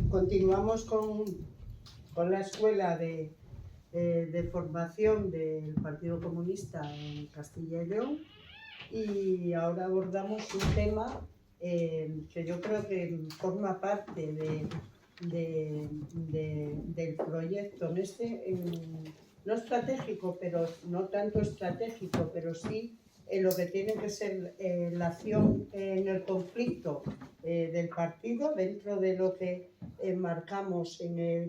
Continuamos con la escuela de formación del Partido Comunista en Castilla y León, y ahora abordamos un tema que yo creo que forma parte del proyecto no estratégico, pero no tanto estratégico, pero sí en lo que tiene que ser la acción en el conflicto del partido, dentro de lo que marcamos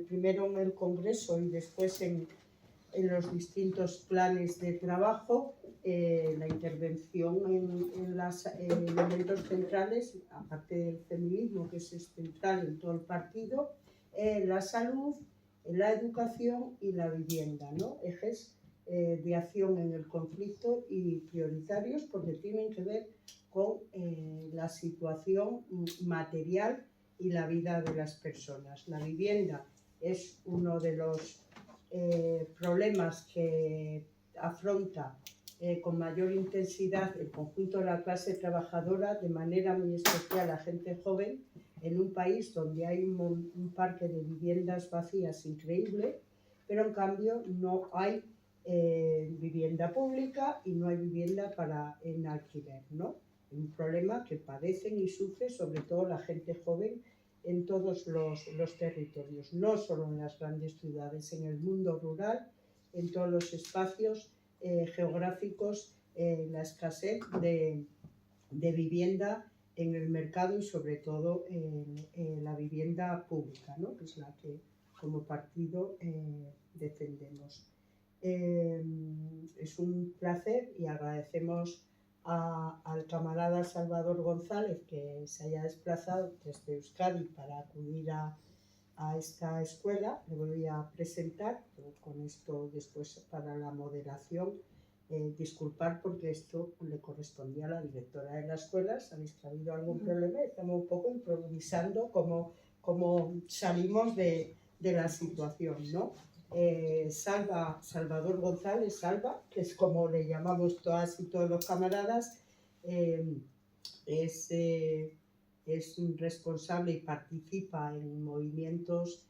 primero en el Congreso y después en los distintos planes de trabajo, la intervención en los elementos centrales, aparte del feminismo, que es central en todo el partido, la salud, la educación y la vivienda, ¿no? Ejes de acción en el conflicto y prioritarios, porque tienen que ver con la situación material y la vida de las personas. La vivienda es uno de los problemas que afronta con mayor intensidad el conjunto de la clase trabajadora, de manera muy especial a gente joven, en un país donde hay un parque de viviendas vacías increíble, pero en cambio no hay vivienda pública y no hay vivienda en alquiler, ¿no? Un problema que padecen y sufre sobre todo la gente joven en todos los territorios, no solo en las grandes ciudades, en el mundo rural, en todos los espacios geográficos, la escasez de vivienda en el mercado y sobre todo la vivienda pública, ¿no? Que es la que como partido defendemos. Es un placer y agradecemos al camarada Salvador González que se haya desplazado desde Euskadi para acudir a esta escuela. Le voy a presentar, con esto después para la moderación, disculpar porque esto le correspondía a la directora de la escuela. Sabéis que ha habido algún problema, estamos un poco improvisando cómo salimos de la situación, ¿no? Salvador González, Salva, que es como le llamamos todas y todos los camaradas, es un responsable y participa en movimientos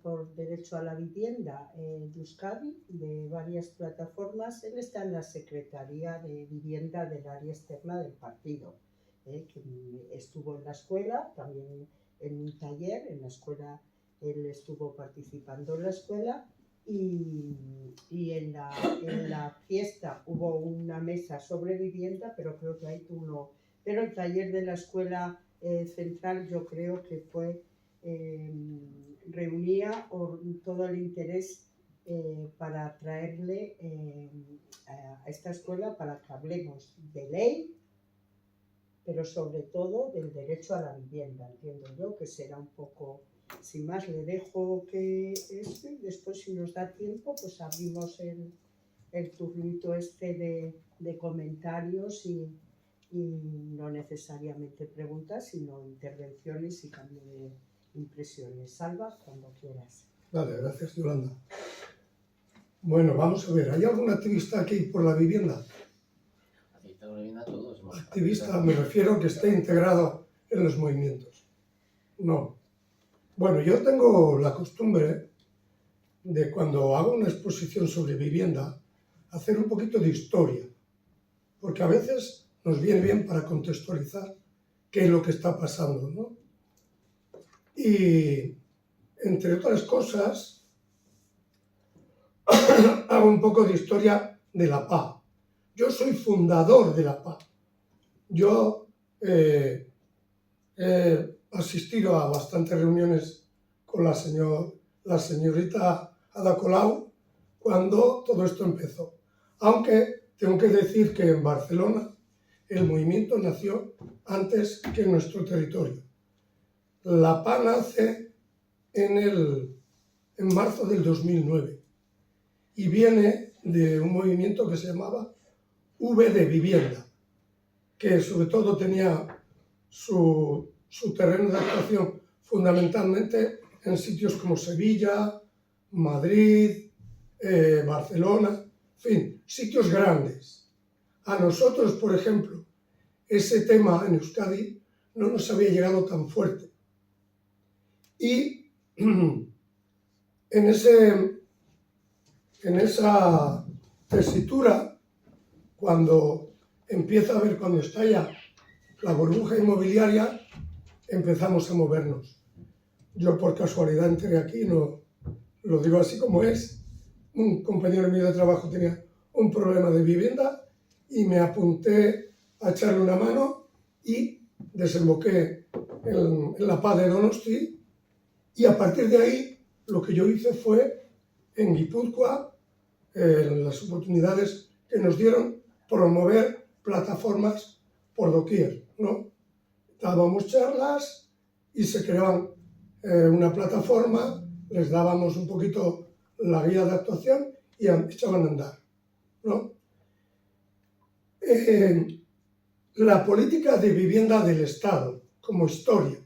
por derecho a la vivienda de Euskadi, de varias plataformas. Él está en la Secretaría de Vivienda del área externa del partido, que estuvo en la escuela, también en un taller, en la escuela. Él estuvo participando en la escuela y en la fiesta hubo una mesa sobre vivienda, pero creo que ahí tú no. Pero el taller de la escuela central yo creo que reunía todo el interés para traerle a esta escuela para que hablemos de ley, pero sobre todo del derecho a la vivienda. Entiendo yo que será un poco... Sin más, le dejo que esto y después, si nos da tiempo, pues abrimos el turnito de comentarios y no necesariamente preguntas, sino intervenciones y cambio de impresiones. Salva, cuando quieras. Vale, gracias, Yolanda. Bueno, vamos a ver, ¿hay algún activista aquí por la vivienda? Activista por la vivienda todos. Activista, me refiero a que esté integrado en los movimientos. No. Bueno, yo tengo la costumbre de, cuando hago una exposición sobre vivienda, hacer un poquito de historia, porque a veces nos viene bien para contextualizar qué es lo que está pasando, ¿no? Y, entre otras cosas, hago un poco de historia de la PA. Yo soy fundador de la PA. Yo he asistido a bastantes reuniones con la señorita Ada Colau cuando todo esto empezó. Aunque tengo que decir que en Barcelona el movimiento nació antes que en nuestro territorio. La PA nace en marzo del 2009 y viene de un movimiento que se llamaba V de Vivienda, que sobre todo tenía su terreno de actuación fundamentalmente en sitios como Sevilla, Madrid, Barcelona, en fin, sitios grandes. A nosotros, por ejemplo, ese tema en Euskadi no nos había llegado tan fuerte. Y en esa tesitura, cuando empieza a ver, cuando estalla la burbuja inmobiliaria, empezamos a movernos. Yo por casualidad entré aquí, no lo digo así como es. Un compañero mío de trabajo tenía un problema de vivienda y me apunté a echarle una mano y desemboqué en la Paz de Donosti, y a partir de ahí lo que yo hice fue en Guipúzcoa, las oportunidades que nos dieron, promover plataformas por doquier, ¿no? Dábamos charlas y se creaban una plataforma, les dábamos un poquito la guía de actuación y echaban a andar, ¿no? La política de vivienda del Estado como historia.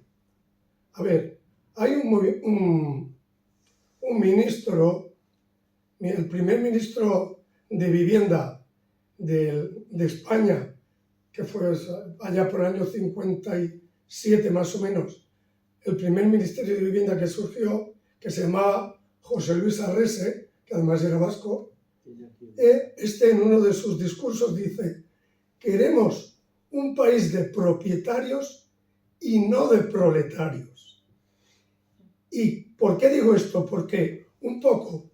A ver, hay un ministro, el primer ministro de vivienda de España, que fue allá por el año 57 más o menos, el primer ministerio de vivienda que surgió, que se llamaba José Luis Arrese, que además era vasco, en uno de sus discursos dice: queremos un país de propietarios y no de proletarios. ¿Y por qué digo esto? Porque un poco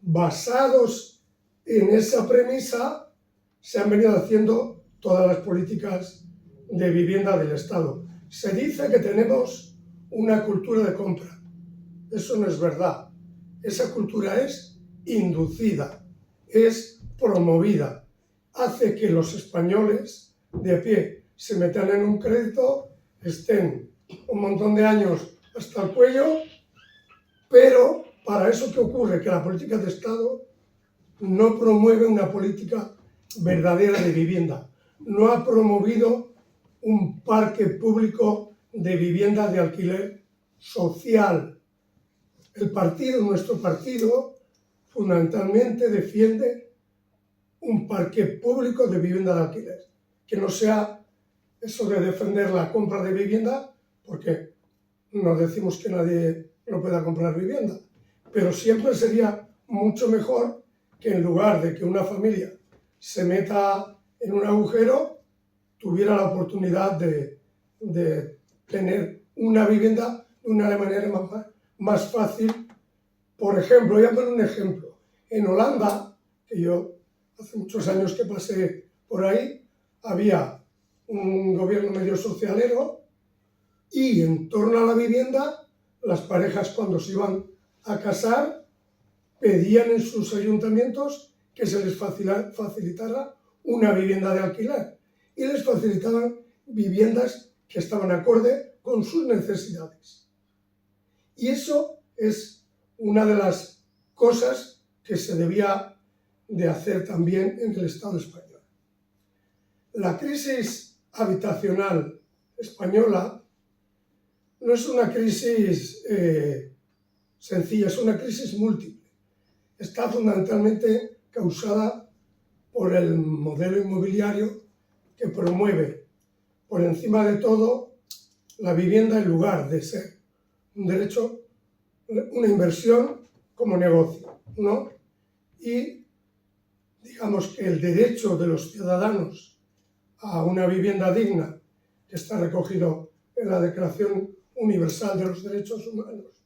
basados en esa premisa se han venido haciendo todas las políticas de vivienda del Estado. Se dice que tenemos una cultura de compra. Eso no es verdad. Esa cultura es inducida, es promovida. Hace que los españoles de a pie se metan en un crédito, estén un montón de años hasta el cuello, pero para eso, ¿qué ocurre? Que la política de Estado no promueve una política verdadera de vivienda. No ha promovido un parque público de vivienda de alquiler social. Nuestro partido, fundamentalmente defiende un parque público de vivienda de alquiler, que no sea eso de defender la compra de vivienda, porque no decimos que nadie no pueda comprar vivienda, pero siempre sería mucho mejor que en lugar de que una familia se meta en un agujero, tuviera la oportunidad de tener una vivienda de una manera más fácil. Por ejemplo, voy a poner un ejemplo. En Holanda, que yo hace muchos años que pasé por ahí, había un gobierno medio socialero, y en torno a la vivienda, las parejas cuando se iban a casar pedían en sus ayuntamientos que se les facilitara una vivienda de alquiler, y les facilitaban viviendas que estaban acorde con sus necesidades. Y eso es una de las cosas que se debía de hacer también en el Estado español. La crisis habitacional española no es una crisis sencilla, es una crisis múltiple. Está fundamentalmente causada por el modelo inmobiliario que promueve por encima de todo la vivienda en lugar de ser un derecho, una inversión como negocio, ¿no? Y digamos que el derecho de los ciudadanos a una vivienda digna, que está recogido en la Declaración Universal de los Derechos Humanos,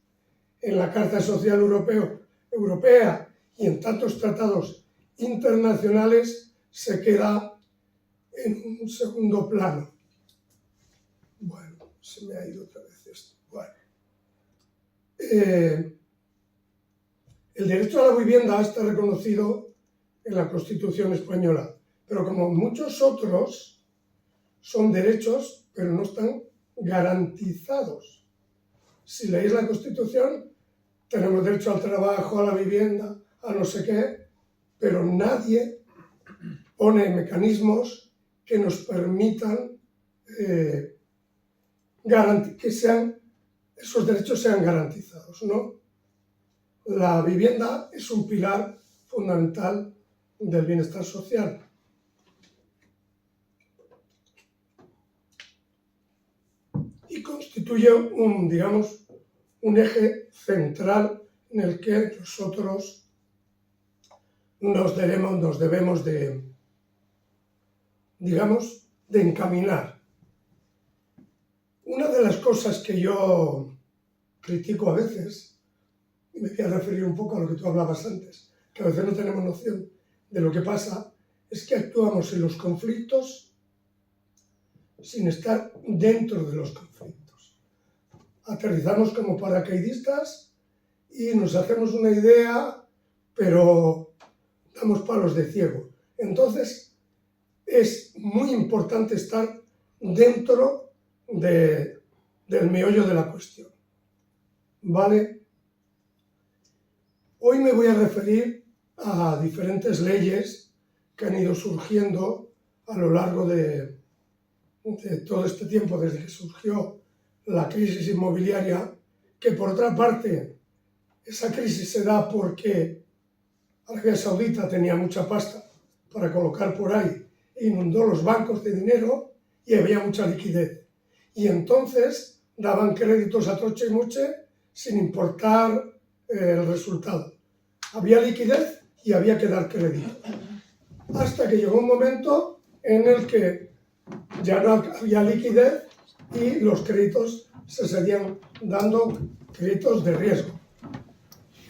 en la Carta Social Europea y en tantos tratados internacionales, se queda en un segundo plano. Bueno, se me ha ido otra vez esto. Bueno. El derecho a la vivienda está reconocido en la Constitución española, pero como muchos otros, son derechos, pero no están garantizados. Si leéis la Constitución, tenemos derecho al trabajo, a la vivienda, a no sé qué, pero nadie pone mecanismos que nos permitan que esos derechos sean garantizados, ¿no? La vivienda es un pilar fundamental del bienestar social. Y constituye un eje central en el que nosotros nos debemos de, digamos, de encaminar. Una de las cosas que yo critico a veces, y me voy a referir un poco a lo que tú hablabas antes, que a veces no tenemos noción de lo que pasa, es que actuamos en los conflictos sin estar dentro de los conflictos. Aterrizamos como paracaidistas y nos hacemos una idea, pero damos palos de ciego. Entonces, es muy importante estar dentro del meollo de la cuestión. ¿Vale? Hoy me voy a referir a diferentes leyes que han ido surgiendo a lo largo de todo este tiempo, desde que surgió la crisis inmobiliaria, que por otra parte, esa crisis se da porque Arabia Saudita tenía mucha pasta para colocar por ahí, inundó los bancos de dinero y había mucha liquidez. Y entonces daban créditos a troche y moche sin importar el resultado. Había liquidez y había que dar crédito. Hasta que llegó un momento en el que ya no había liquidez y los créditos se seguían dando créditos de riesgo.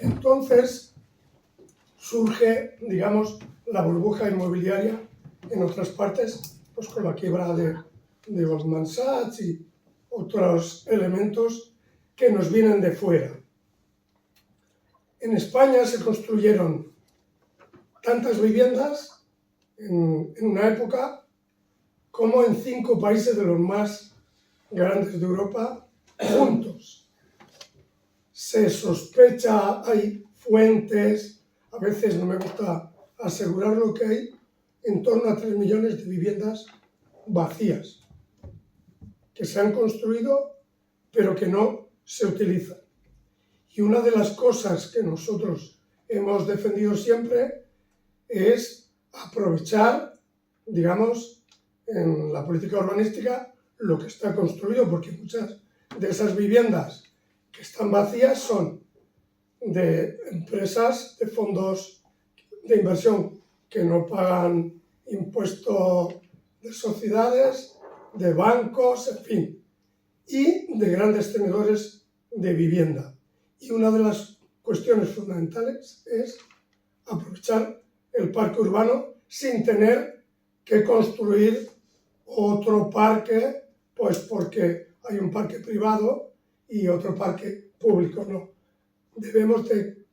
Entonces surge, digamos, la burbuja inmobiliaria en otras partes, pues con la quiebra de Goldman Sachs y otros elementos que nos vienen de fuera. En España se construyeron tantas viviendas en una época como en 5 países de los más grandes de Europa juntos. Se sospecha, hay fuentes, a veces no me gusta asegurar lo que hay, en torno a 3 millones de viviendas vacías que se han construido pero que no se utilizan. Y una de las cosas que nosotros hemos defendido siempre es aprovechar, digamos, en la política urbanística lo que está construido, porque muchas de esas viviendas que están vacías son de empresas, de fondos de inversión que no pagan impuesto de sociedades, de bancos, en fin, y de grandes tenedores de vivienda. Y una de las cuestiones fundamentales es aprovechar el parque urbano sin tener que construir otro parque, pues porque hay un parque privado y otro parque público. No. Debemos de,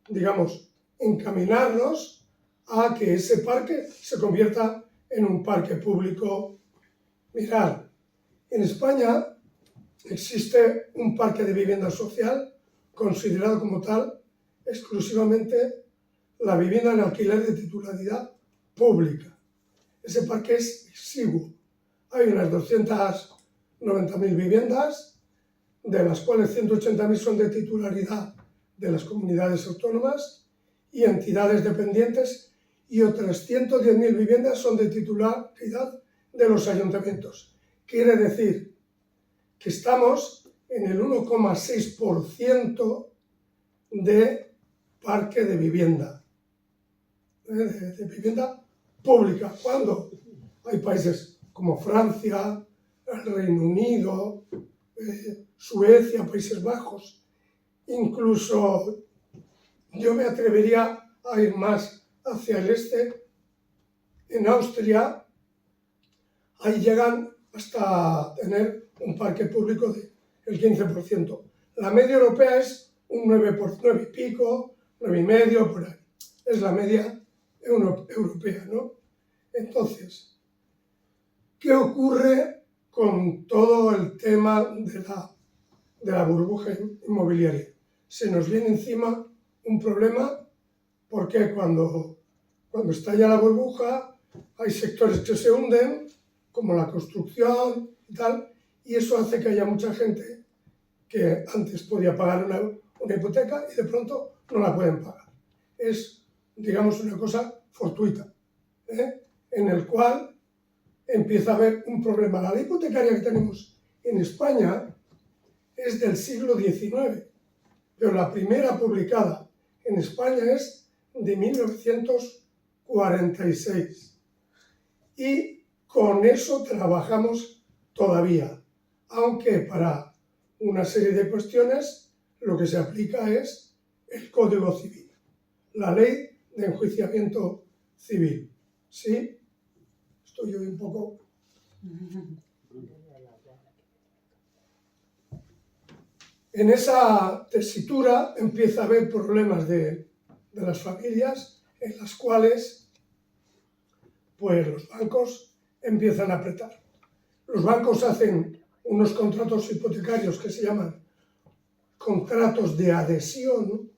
digamos, encaminarnos a que ese parque se convierta en un parque público. Mirad, en España existe un parque de vivienda social considerado como tal exclusivamente la vivienda en alquiler de titularidad pública. Ese parque es exiguo. Hay unas 290.000 viviendas, de las cuales 180.000 son de titularidad de las comunidades autónomas y entidades dependientes, y otras 110.000 viviendas son de titularidad de los ayuntamientos. Quiere decir que estamos en el 1,6% de parque de vivienda, de vivienda pública, cuando hay países como Francia, el Reino Unido, Suecia, Países Bajos, incluso yo me atrevería a ir más hacia el este, en Austria, ahí llegan hasta tener un parque público del 15%. La media europea es un 9 y pico, 9,5 por ahí. Es la media europea, ¿no? Entonces, ¿qué ocurre con todo el tema de la burbuja inmobiliaria? Se nos viene encima un problema porque cuando estalla la burbuja hay sectores que se hunden, como la construcción y tal, y eso hace que haya mucha gente que antes podía pagar una hipoteca y de pronto no la pueden pagar. Es, digamos, una cosa fortuita, en el cual empieza a haber un problema. La ley hipotecaria que tenemos en España es del siglo XIX, pero la primera publicada en España es de 1946. Y con eso trabajamos todavía, aunque para una serie de cuestiones lo que se aplica es el Código Civil, la Ley de Enjuiciamiento Civil. ¿Sí? Estoy hoy un poco... En esa tesitura empieza a haber problemas de las familias en las cuales pues los bancos empiezan a apretar. Los bancos hacen unos contratos hipotecarios que se llaman contratos de adhesión,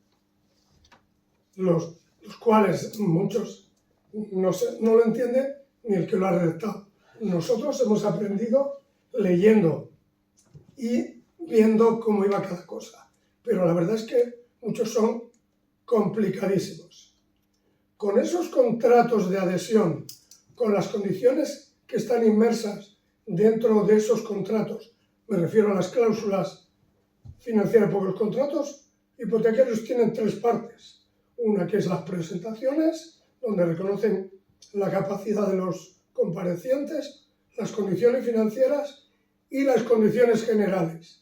los cuales muchos no lo entienden ni el que lo ha redactado. Nosotros hemos aprendido leyendo y viendo cómo iba cada cosa, pero la verdad es que muchos son complicadísimos. Con esos contratos de adhesión, con las condiciones que están inmersas dentro de esos contratos, me refiero a las cláusulas financieras, porque los contratos hipotecarios tienen tres partes. Una que es las presentaciones, donde reconocen la capacidad de los comparecientes, las condiciones financieras y las condiciones generales.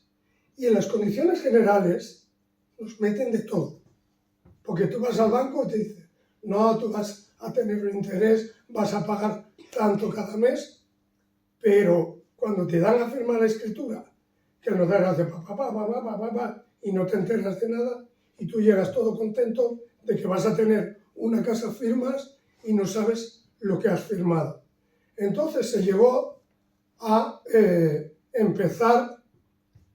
Y en las condiciones generales nos meten de todo, porque tú vas al banco y te dicen, no, tú vas a tener un interés, vas a pagar tanto cada mes, pero cuando te dan a firmar la escritura, que nos dan hace y no te enteras de nada, y tú llegas todo contento de que vas a tener una casa firmas y no sabes lo que has firmado. Entonces se llegó a empezar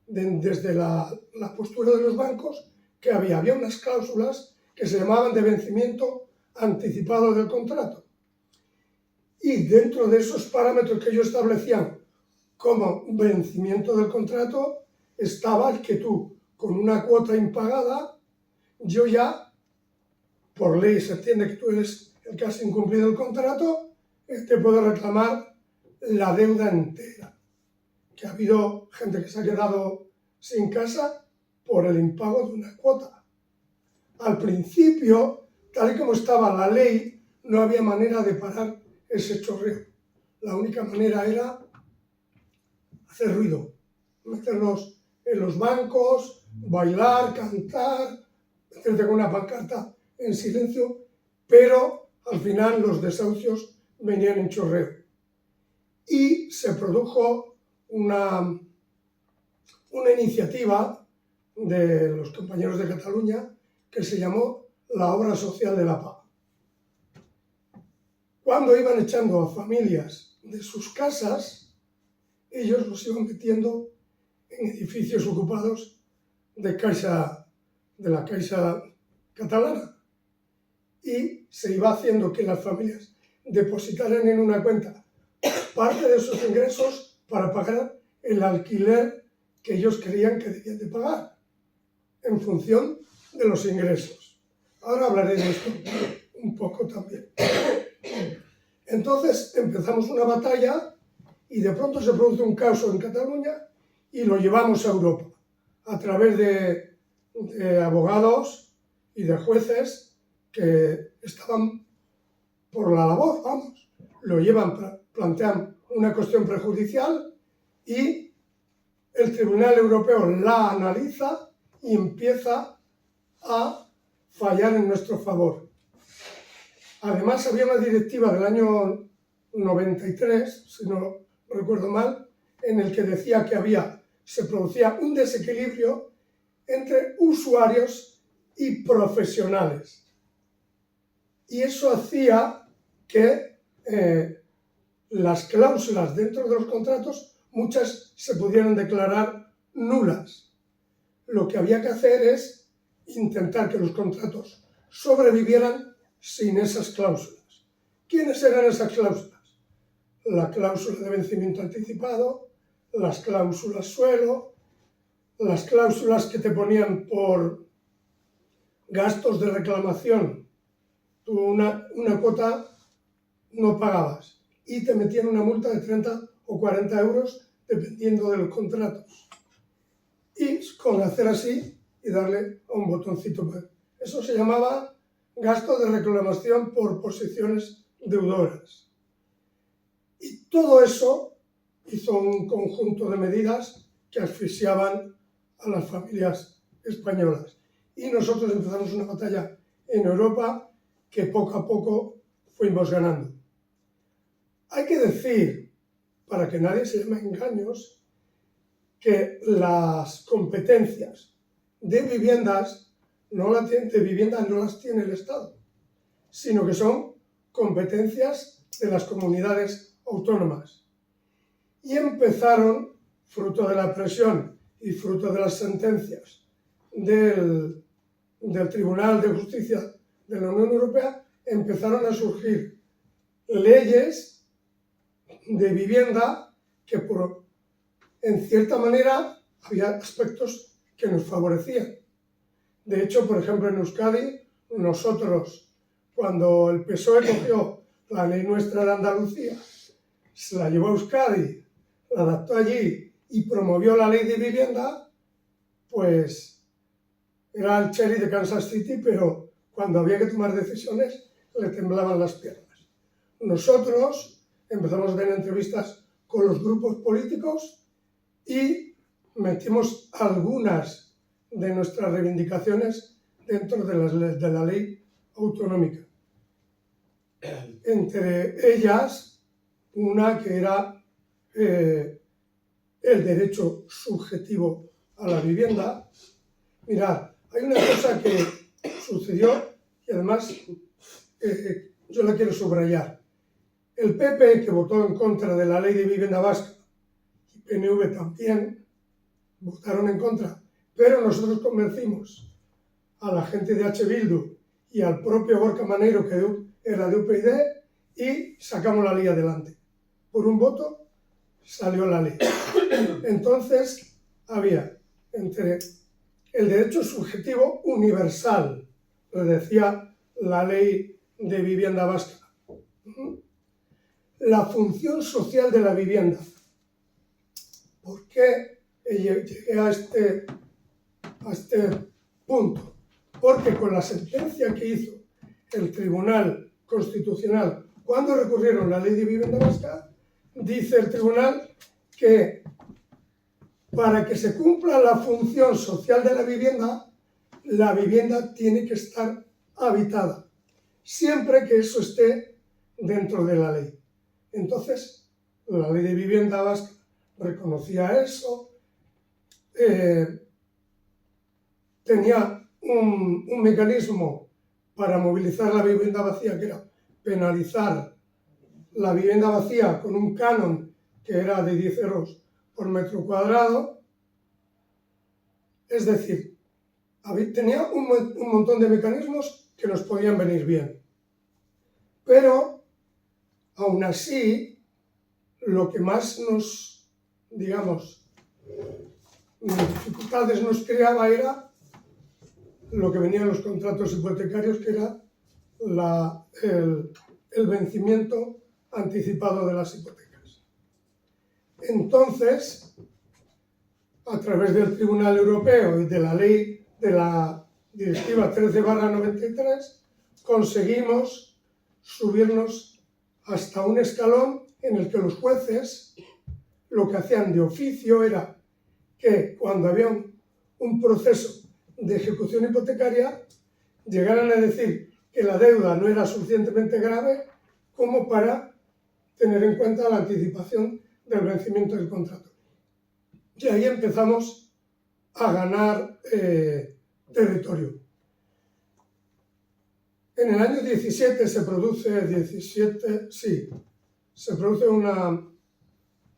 desde la postura de los bancos que había unas cláusulas que se llamaban de vencimiento anticipado del contrato. Y dentro de esos parámetros que ellos establecían como vencimiento del contrato estaba el que tú, con una cuota impagada, yo ya, por ley se entiende que tú eres el que has incumplido el contrato, te puedo reclamar la deuda entera. Que ha habido gente que se ha quedado sin casa por el impago de una cuota. Al principio, tal y como estaba la ley, no había manera de parar ese chorreo. La única manera era hacer ruido, meternos en los bancos, bailar, cantar, meterte con una pancarta en silencio, pero al final los desahucios venían en chorreo. Y se produjo una iniciativa de los compañeros de Cataluña que se llamó la Obra Social de la Paz. Cuando iban echando a familias de sus casas, ellos los iban metiendo en edificios ocupados de la Caixa catalana, y se iba haciendo que las familias depositaran en una cuenta parte de sus ingresos para pagar el alquiler que ellos creían que debían de pagar en función de los ingresos. Ahora hablaré de esto un poco también. Entonces empezamos una batalla y de pronto se produce un caos en Cataluña y lo llevamos a Europa a través de abogados y de jueces que estaban por la labor, vamos. Lo llevan, plantean una cuestión prejudicial y el Tribunal Europeo la analiza y empieza a fallar en nuestro favor. Además, había una directiva del año 93, si no recuerdo mal, en el que decía que se producía un desequilibrio entre usuarios y profesionales. Y eso hacía que las cláusulas dentro de los contratos, muchas se pudieran declarar nulas. Lo que había que hacer es intentar que los contratos sobrevivieran sin esas cláusulas. ¿Quiénes eran esas cláusulas? La cláusula de vencimiento anticipado, las cláusulas suelo, las cláusulas que te ponían por gastos de reclamación. Tú una cuota no pagabas y te metían una multa de 30 o 40 euros dependiendo de los contratos. y con hacer así y darle a un botoncito. Eso se llamaba gasto de reclamación por posiciones deudoras. Y todo eso hizo un conjunto de medidas que asfixiaban a las familias españolas. Y nosotros empezamos una batalla en Europa que poco a poco fuimos ganando. Hay que decir, para que nadie se llame engaños, que las competencias de viviendas no las tiene el Estado, sino que son competencias de las comunidades autónomas. Y empezaron, fruto de la presión y fruto de las sentencias del Tribunal de Justicia de la Unión Europea, empezaron a surgir leyes de vivienda que en cierta manera había aspectos que nos favorecían. De hecho, por ejemplo, en Euskadi, nosotros, cuando el PSOE cogió la ley nuestra de Andalucía, se la llevó a Euskadi, la adaptó allí y promovió la ley de vivienda, pues era el cherry de Kansas City, pero cuando había que tomar decisiones le temblaban las piernas. Nosotros empezamos a tener entrevistas con los grupos políticos y metimos algunas de nuestras reivindicaciones dentro de la ley autonómica. Entre ellas, una que era el derecho subjetivo a la vivienda. Mirad, hay una cosa que sucedió y además yo la quiero subrayar. El PP, que votó en contra de la ley de vivienda vasca, y PNV también, votaron en contra, pero nosotros convencimos a la gente de H. Bildu y al propio Gorka Maneiro, que era de UPyD, y sacamos la ley adelante. Por un voto salió la ley. Entonces había entre el derecho subjetivo universal, lo decía la ley de vivienda vasca, la función social de la vivienda. ¿Por qué llegué a este punto? Porque con la sentencia que hizo el Tribunal Constitucional cuando recurrieron la ley de vivienda vasca, dice el tribunal que para que se cumpla la función social de la vivienda tiene que estar habitada, siempre que eso esté dentro de la ley. Entonces, la ley de vivienda vasca reconocía eso, tenía un mecanismo para movilizar la vivienda vacía, que era penalizar la vivienda vacía con un canon que era de 10 euros por metro cuadrado. Es decir, tenía un montón de mecanismos que nos podían venir bien. Pero, aún así, lo que más dificultades nos creaba era lo que venía en los contratos hipotecarios, que era el vencimiento anticipado de las hipotecas. Entonces, a través del Tribunal Europeo y de la ley de la Directiva 13/93, conseguimos subirnos hasta un escalón en el que los jueces lo que hacían de oficio era que cuando había un proceso de ejecución hipotecaria, llegaran a decir que la deuda no era suficientemente grave como para tener en cuenta la anticipación del vencimiento del contrato. Y ahí empezamos a ganar territorio. En el año 17 se produce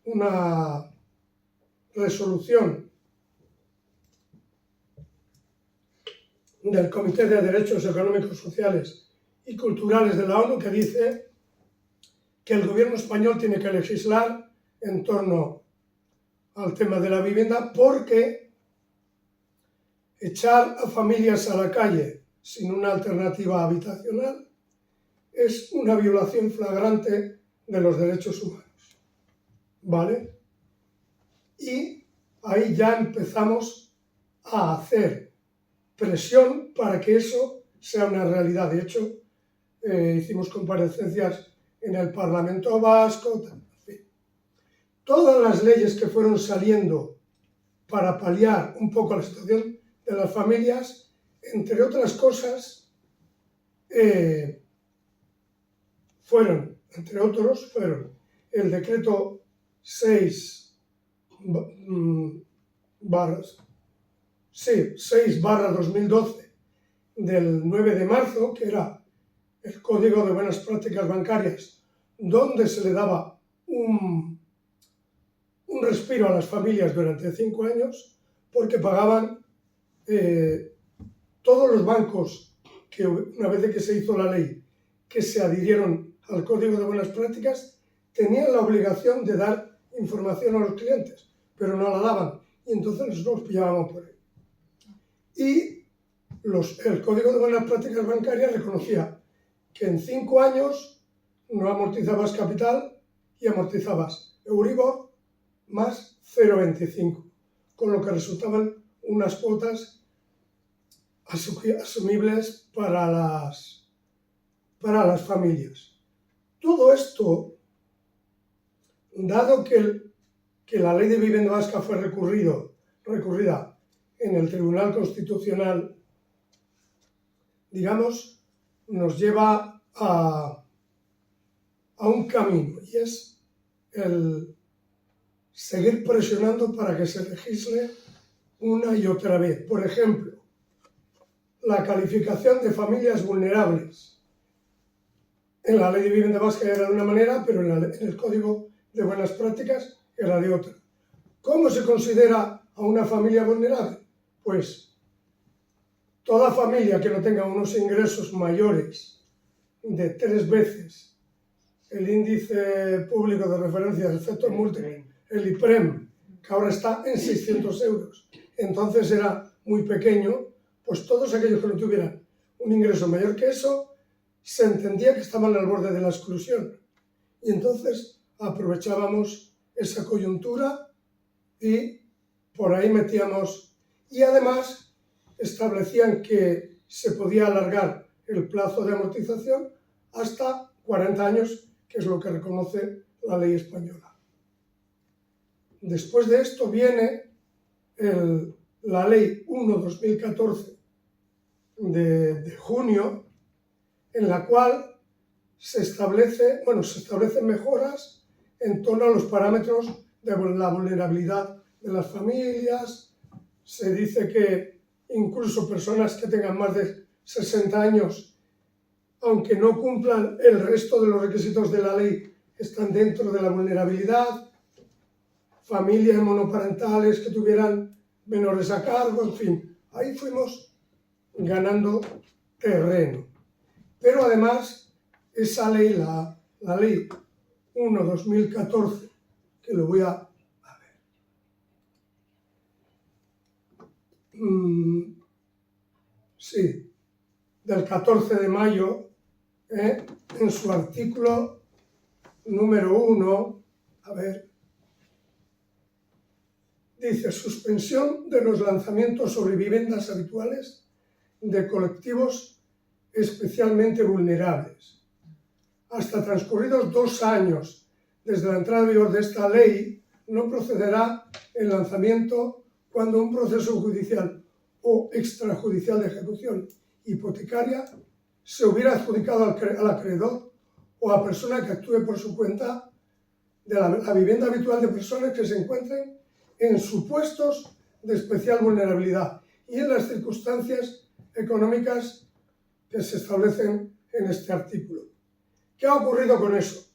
una resolución del Comité de Derechos Económicos, Sociales y Culturales de la ONU que dice que el gobierno español tiene que legislar en torno al tema de la vivienda porque echar a familias a la calle sin una alternativa habitacional es una violación flagrante de los derechos humanos. ¿Vale? Y ahí ya empezamos a hacer presión para que eso sea una realidad. De hecho, hicimos comparecencias en el Parlamento Vasco, en fin. Todas las leyes que fueron saliendo para paliar un poco la situación de las familias, entre otras cosas, fueron el decreto 6/2012 del 9 de marzo, que era el Código de Buenas Prácticas Bancarias, donde se le daba un respiro a las familias durante 5 años, porque pagaban todos los bancos que, una vez que se hizo la ley, que se adhirieron al Código de Buenas Prácticas, tenían la obligación de dar información a los clientes, pero no la daban, y entonces nosotros pillábamos por ahí. Y el Código de Buenas Prácticas Bancarias reconocía que en 5 años no amortizabas capital y amortizabas Euribor más 0,25, con lo que resultaban unas cuotas asumibles para las familias. Todo esto, dado que la ley de vivienda vasca fue recurrida en el Tribunal Constitucional, digamos, nos lleva a un camino, y es el seguir presionando para que se legisle una y otra vez. Por ejemplo, la calificación de familias vulnerables. En la ley de vivienda vasca era de una manera, pero en el Código de Buenas Prácticas era de otra. ¿Cómo se considera a una familia vulnerable? Pues toda familia que no tenga unos ingresos mayores de 3 veces el índice público de referencia del efecto múltiple, el IPREM, que ahora está en 600 euros, entonces era muy pequeño, pues todos aquellos que no tuvieran un ingreso mayor que eso, se entendía que estaban al borde de la exclusión. Y entonces aprovechábamos esa coyuntura y por ahí metíamos. Y además establecían que se podía alargar el plazo de amortización hasta 40 años, que es lo que reconoce la ley española. Después de esto viene la ley 1/2014 de junio, en la cual se establecen mejoras en torno a los parámetros de la vulnerabilidad de las familias. Se dice que incluso personas que tengan más de 60 años, aunque no cumplan el resto de los requisitos de la ley, están dentro de la vulnerabilidad. Familias monoparentales que tuvieran menores a cargo, en fin, ahí fuimos ganando terreno. Pero además, esa ley, la ley 1/2014, que lo voy a ver, sí, del 14 de mayo, en su artículo número 1, dice: suspensión de los lanzamientos sobre viviendas habituales de colectivos especialmente vulnerables. Hasta transcurridos 2 años desde la entrada en vigor de esta ley, no procederá el lanzamiento cuando un proceso judicial o extrajudicial de ejecución hipotecaria se hubiera adjudicado al acreedor o a persona que actúe por su cuenta de la vivienda habitual de personas que se encuentren en supuestos de especial vulnerabilidad y en las circunstancias económicas que se establecen en este artículo. ¿Qué ha ocurrido con eso?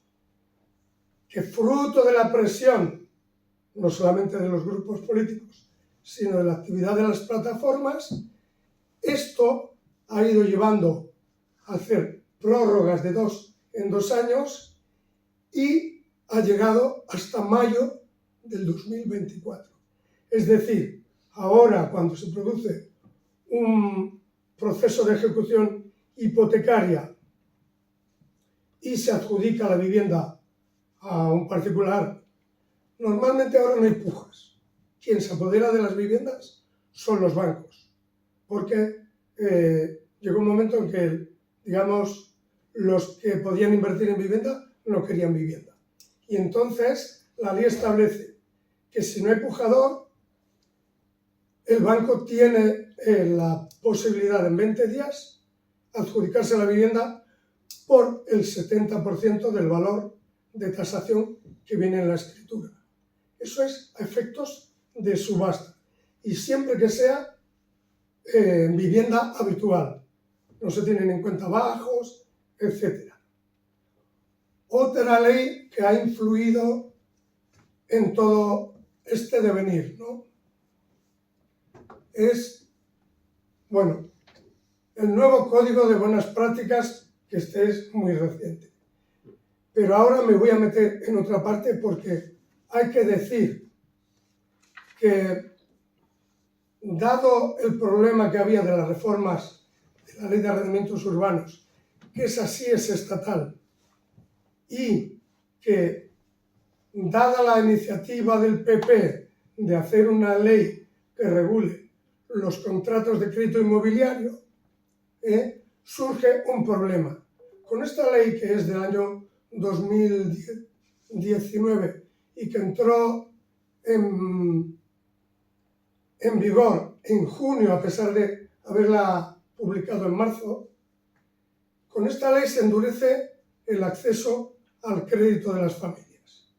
Que fruto de la presión, no solamente de los grupos políticos, sino de la actividad de las plataformas, esto ha ido llevando a hacer prórrogas de 2 en 2 años y ha llegado hasta mayo del 2024. Es decir, ahora cuando se produce un proceso de ejecución hipotecaria y se adjudica la vivienda a un particular, normalmente ahora no hay pujas. Quien se apodera de las viviendas son los bancos, porque llegó un momento en que, digamos, los que podían invertir en vivienda no querían vivienda. Y entonces la ley establece que si no hay pujador, el banco tiene la posibilidad en 20 días adjudicarse la vivienda por el 70% del valor de tasación que viene en la escritura. Eso es a efectos de subasta y siempre que sea vivienda habitual. No se tienen en cuenta bajos, etc. Otra ley que ha influido en todo este devenir, ¿no? Es, bueno, el nuevo Código de Buenas Prácticas, que este es muy reciente. Pero ahora me voy a meter en otra parte porque hay que decir que, dado el problema que había de las reformas de la Ley de Arrendamientos Urbanos, que esa sí es estatal, y que, dada la iniciativa del PP de hacer una ley que regule los contratos de crédito inmobiliario, surge un problema. Con esta ley, que es del año 2019 y que entró en vigor en junio, a pesar de haberla publicado en marzo, con esta ley se endurece el acceso al crédito de las familias.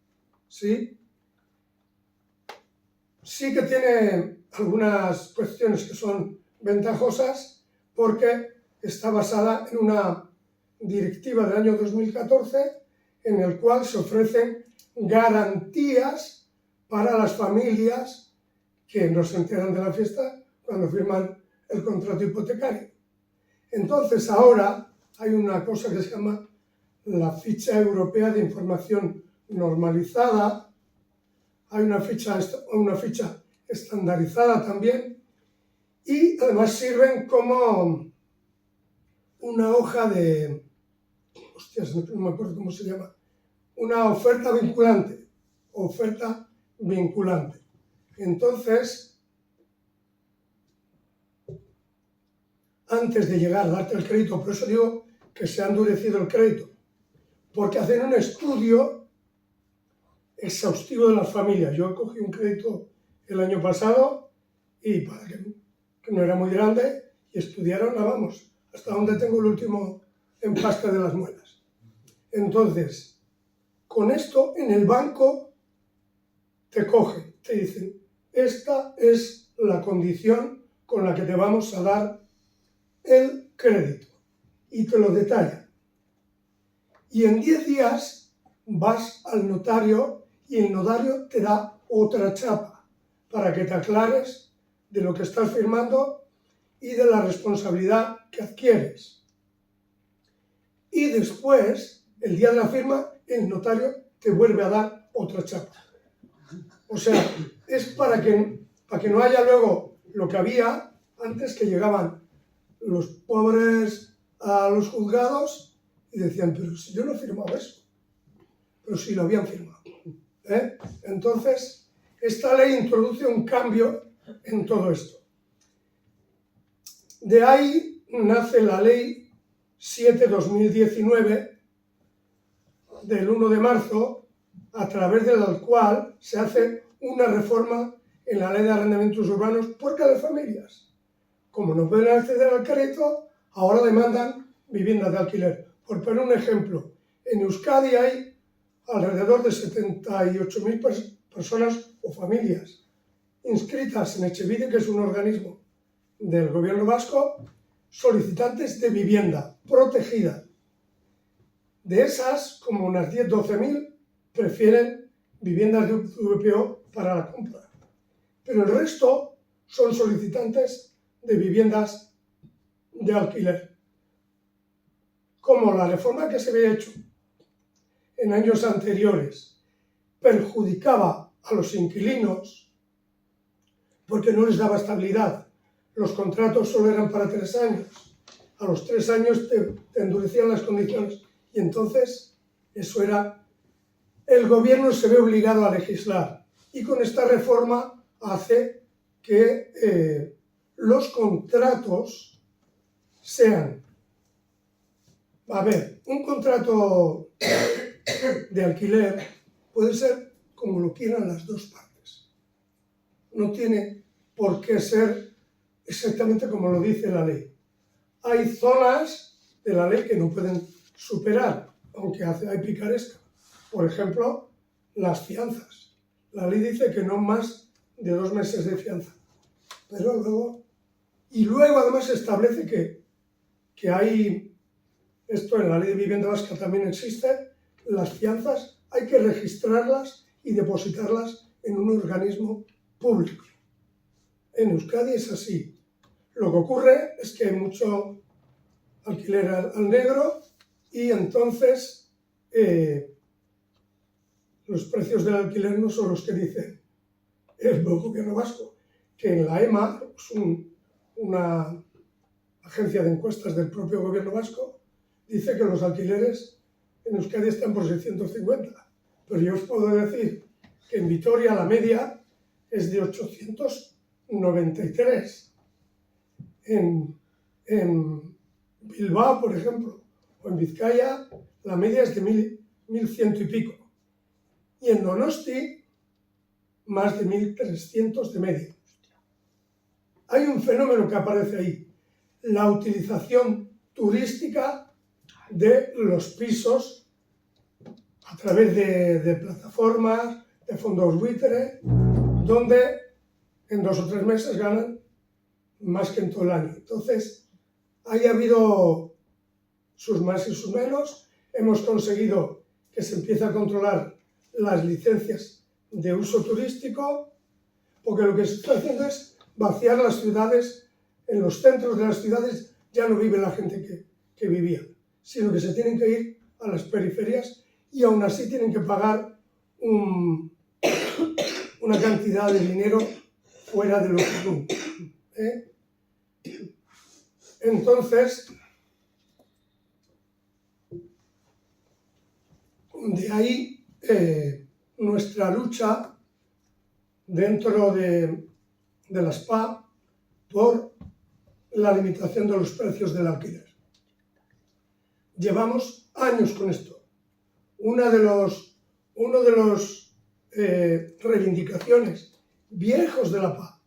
¿Sí? Sí que tiene algunas cuestiones que son ventajosas porque está basada en una directiva del año 2014 en el cual se ofrecen garantías para las familias que no se enteran de la fiesta cuando firman el contrato hipotecario. Entonces ahora hay una cosa que se llama la ficha europea de información normalizada, hay una ficha estandarizada también, y además sirven como una hoja de, hostias, no me acuerdo cómo se llama, una oferta vinculante. Entonces, antes de llegar a darte el crédito, por eso digo que se ha endurecido el crédito, porque hacen un estudio exhaustivo de las familias. Yo cogí un crédito el año pasado y para que no era muy grande, y estudiaron, vamos, hasta donde tengo el último empaste de las muelas. Entonces, con esto en el banco te cogen, te dicen, esta es la condición con la que te vamos a dar el crédito, y te lo detallan. Y en 10 días vas al notario y el notario te da otra chapa para que te aclares de lo que estás firmando y de la responsabilidad que adquieres. Y después, el día de la firma, el notario te vuelve a dar otra chapa. O sea, es para que no haya luego lo que había antes, que llegaban los pobres a los juzgados y decían, pero si yo no he firmado eso, pero si lo habían firmado. Entonces, esta ley introduce un cambio en todo esto. De ahí nace la ley 7/2019 del 1 de marzo, a través de la cual se hace una reforma en la ley de arrendamientos urbanos, porque las familias, como no pueden acceder al crédito, ahora demandan viviendas de alquiler. Por poner un ejemplo, en Euskadi hay alrededor de 78.000 personas o familias inscritas en Etxebide, que es un organismo del gobierno vasco, solicitantes de vivienda protegida. De esas, como unas 10-12.000 prefieren viviendas de VPO para la compra. Pero el resto son solicitantes de viviendas de alquiler. Como la reforma que se había hecho en años anteriores perjudicaba a los inquilinos porque no les daba estabilidad, los contratos solo eran para 3 años, a los 3 años te endurecían las condiciones, y entonces eso era, el gobierno se ve obligado a legislar, y con esta reforma hace que los contratos sean, a ver, un contrato de alquiler puede ser como lo quieran las dos partes. No tiene por qué ser exactamente como lo dice la ley. Hay zonas de la ley que no pueden superar, aunque hay picaresca. Por ejemplo, las fianzas. La ley dice que no más de 2 meses de fianza. Pero luego además establece que hay, esto en la ley de vivienda vasca también existe, las fianzas hay que registrarlas y depositarlas en un organismo público. En Euskadi es así. Lo que ocurre es que hay mucho alquiler al negro y entonces los precios del alquiler no son los que dice el gobierno vasco, que en la EMA, es una agencia de encuestas del propio gobierno vasco, dice que los alquileres en Euskadi están por 650. Pero yo os puedo decir que en Vitoria la media es de 893. En Bilbao, por ejemplo, o en Vizcaya, la media es de 1100 y pico. Y en Donosti, más de 1300 de media. Hay un fenómeno que aparece ahí, la utilización turística de los pisos a través de plataformas, de fondos buitre, donde en 2 o 3 meses ganan más que en todo el año. Entonces, ha habido sus más y sus menos. Hemos conseguido que se empiece a controlar las licencias de uso turístico, porque lo que se está haciendo es vaciar las ciudades. En los centros de las ciudades ya no vive la gente que vivía, sino que se tienen que ir a las periferias y aún así tienen que pagar una cantidad de dinero fuera de lo común. Entonces, de ahí nuestra lucha dentro de la SPA por la limitación de los precios del alquiler. Llevamos años con esto. Una de los reivindicaciones viejos de la PA,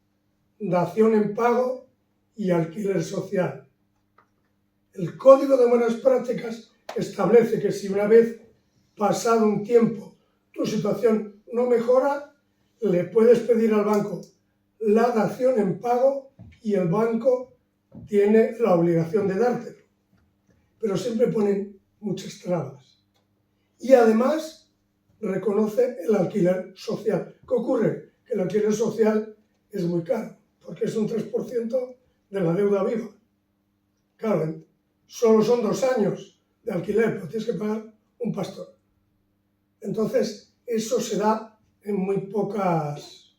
dación en pago y alquiler social. El Código de Buenas Prácticas establece que si una vez pasado un tiempo tu situación no mejora, le puedes pedir al banco la dación en pago y el banco tiene la obligación de dártelo. Pero siempre ponen muchas trabas. Y además reconoce el alquiler social. ¿Qué ocurre? Que el alquiler social es muy caro, porque es un 3% de la deuda viva. Claro, solo son 2 años de alquiler, pero tienes que pagar un pastor. Entonces, eso se da en muy pocas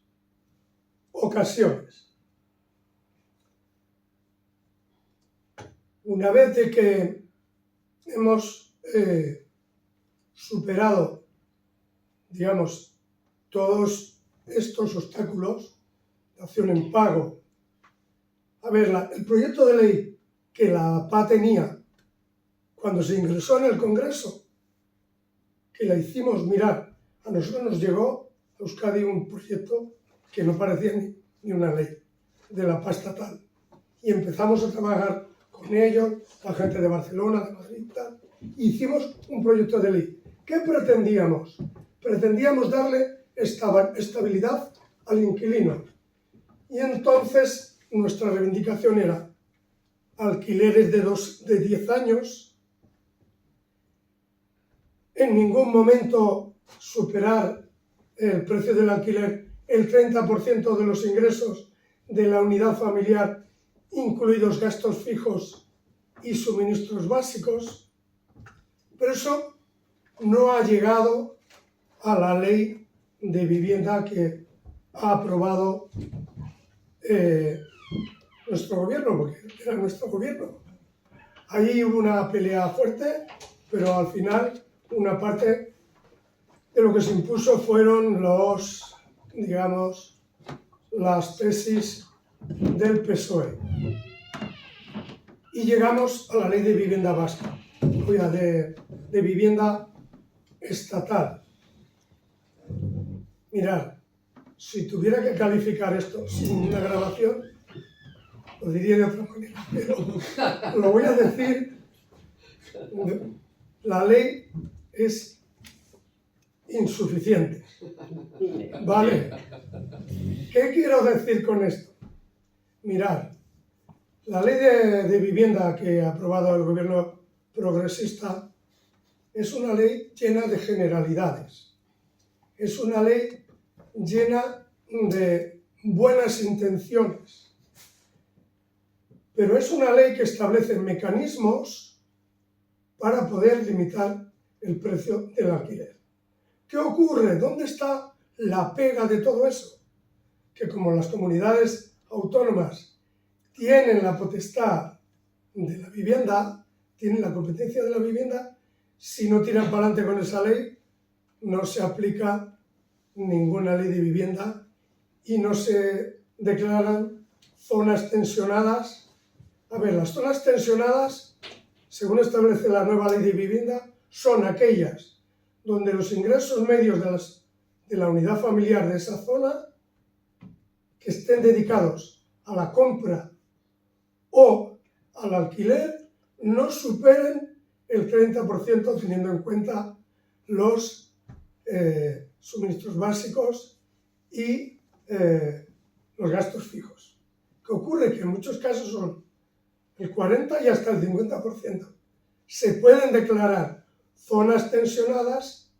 ocasiones. Una vez de que hemos superado, digamos, todos estos obstáculos, dación en pago. A ver, el proyecto de ley que la PA tenía cuando se ingresó en el Congreso, que la hicimos mirar, a nosotros nos llegó a Euskadi un proyecto que no parecía ni una ley de la PA estatal. Y empezamos a trabajar con ellos, la gente de Barcelona, de Madrid, tal. Hicimos un proyecto de ley. ¿Qué pretendíamos? Pretendíamos darle estabilidad al inquilino. Y entonces nuestra reivindicación era alquileres de 10 años, en ningún momento superar el precio del alquiler el 30% de los ingresos de la unidad familiar, incluidos gastos fijos y suministros básicos, pero eso no ha llegado a la ley de vivienda que ha aprobado nuestro gobierno, porque era nuestro gobierno. Allí hubo una pelea fuerte, pero al final una parte de lo que se impuso fueron las tesis del PSOE. Y llegamos a la ley de vivienda vasca, de vivienda estatal. Mirad, si tuviera que calificar esto sin una grabación, lo diría de otra manera, pero lo voy a decir. La ley es insuficiente. ¿Vale? ¿Qué quiero decir con esto? Mirad, la ley de vivienda que ha aprobado el gobierno progresista es una ley llena de generalidades. Es una ley llena de buenas intenciones. Pero es una ley que establece mecanismos para poder limitar el precio del alquiler. ¿Qué ocurre? ¿Dónde está la pega de todo eso? Que como las comunidades autónomas tienen la potestad de la vivienda, tienen la competencia de la vivienda, si no tiran para adelante con esa ley, no se aplica ninguna ley de vivienda y no se declaran zonas tensionadas. A ver, las zonas tensionadas, según establece la nueva ley de vivienda, son aquellas donde los ingresos medios de la unidad familiar de esa zona que estén dedicados a la compra o al alquiler no superen el 30% teniendo en cuenta los suministros básicos y los gastos fijos. ¿Qué ocurre? Que en muchos casos son el 40% y hasta el 50%. Se pueden declarar zonas tensionadas,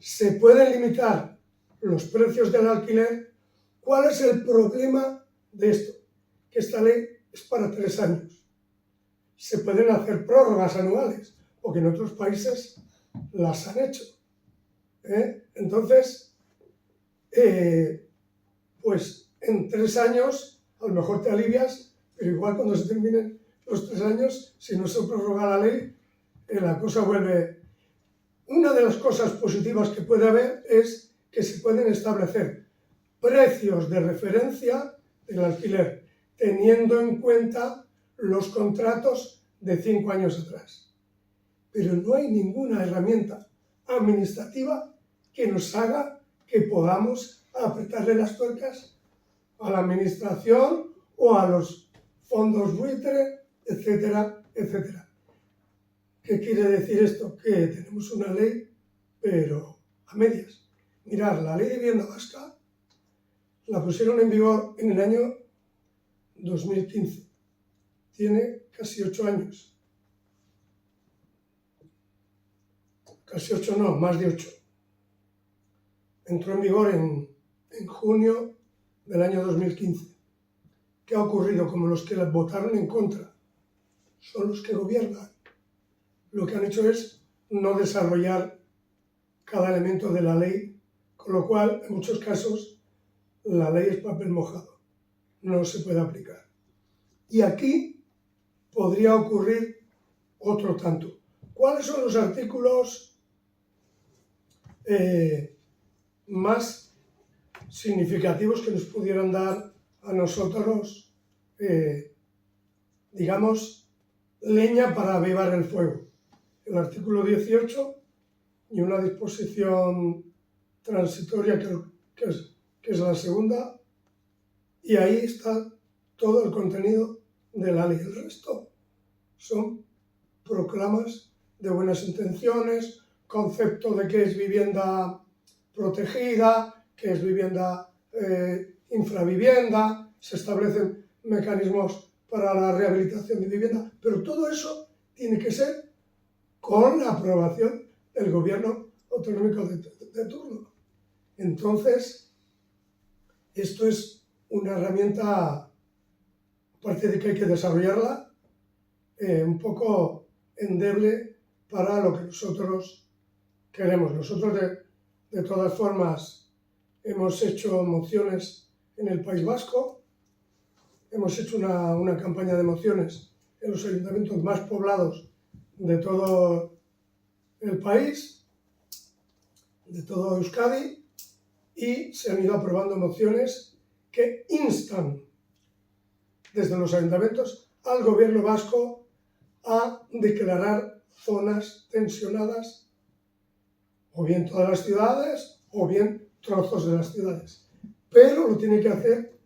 se pueden limitar los precios del alquiler. ¿Cuál es el problema de esto? Que esta ley es para 3 años. Se pueden hacer prórrogas anuales, porque en otros países las han hecho. Entonces, pues en 3 años a lo mejor te alivias, pero igual cuando se terminen los 3 años, si no se prorroga la ley, la cosa vuelve. Una de las cosas positivas que puede haber es que se pueden establecer precios de referencia del alquiler, teniendo en cuenta los contratos de 5 años atrás. Pero no hay ninguna herramienta administrativa que nos haga que podamos apretarle las tuercas a la administración o a los fondos buitre, etcétera, etcétera. ¿Qué quiere decir esto? Que tenemos una ley, pero a medias. Mirad, la ley de vivienda vasca la pusieron en vigor en el año 2015. Tiene casi 8 años. Casi 8 no, más de 8. Entró en vigor en junio del año 2015. ¿Qué ha ocurrido? Como los que la votaron en contra son los que gobiernan. Lo que han hecho es no desarrollar cada elemento de la ley, con lo cual, en muchos casos, la ley es papel mojado, no se puede aplicar. Y aquí podría ocurrir otro tanto. ¿Cuáles son los artículos más significativos que nos pudieran dar a nosotros, digamos, leña para avivar el fuego? El artículo 18 y una disposición transitoria que es la segunda, y ahí está todo el contenido de la ley. El resto son proclamas de buenas intenciones, concepto de qué es vivienda protegida, qué es vivienda infravivienda, se establecen mecanismos para la rehabilitación de vivienda, pero todo eso tiene que ser con la aprobación del gobierno autonómico de turno. Entonces, esto es una herramienta, aparte de que hay que desarrollarla, un poco endeble para lo que nosotros queremos. Nosotros, de todas formas, hemos hecho mociones en el País Vasco, hemos hecho una campaña de mociones en los ayuntamientos más poblados de todo el país, de todo Euskadi, y se han ido aprobando mociones que instan desde los ayuntamientos al gobierno vasco a declarar zonas tensionadas, o bien todas las ciudades, o bien trozos de las ciudades. Pero lo tiene que hacer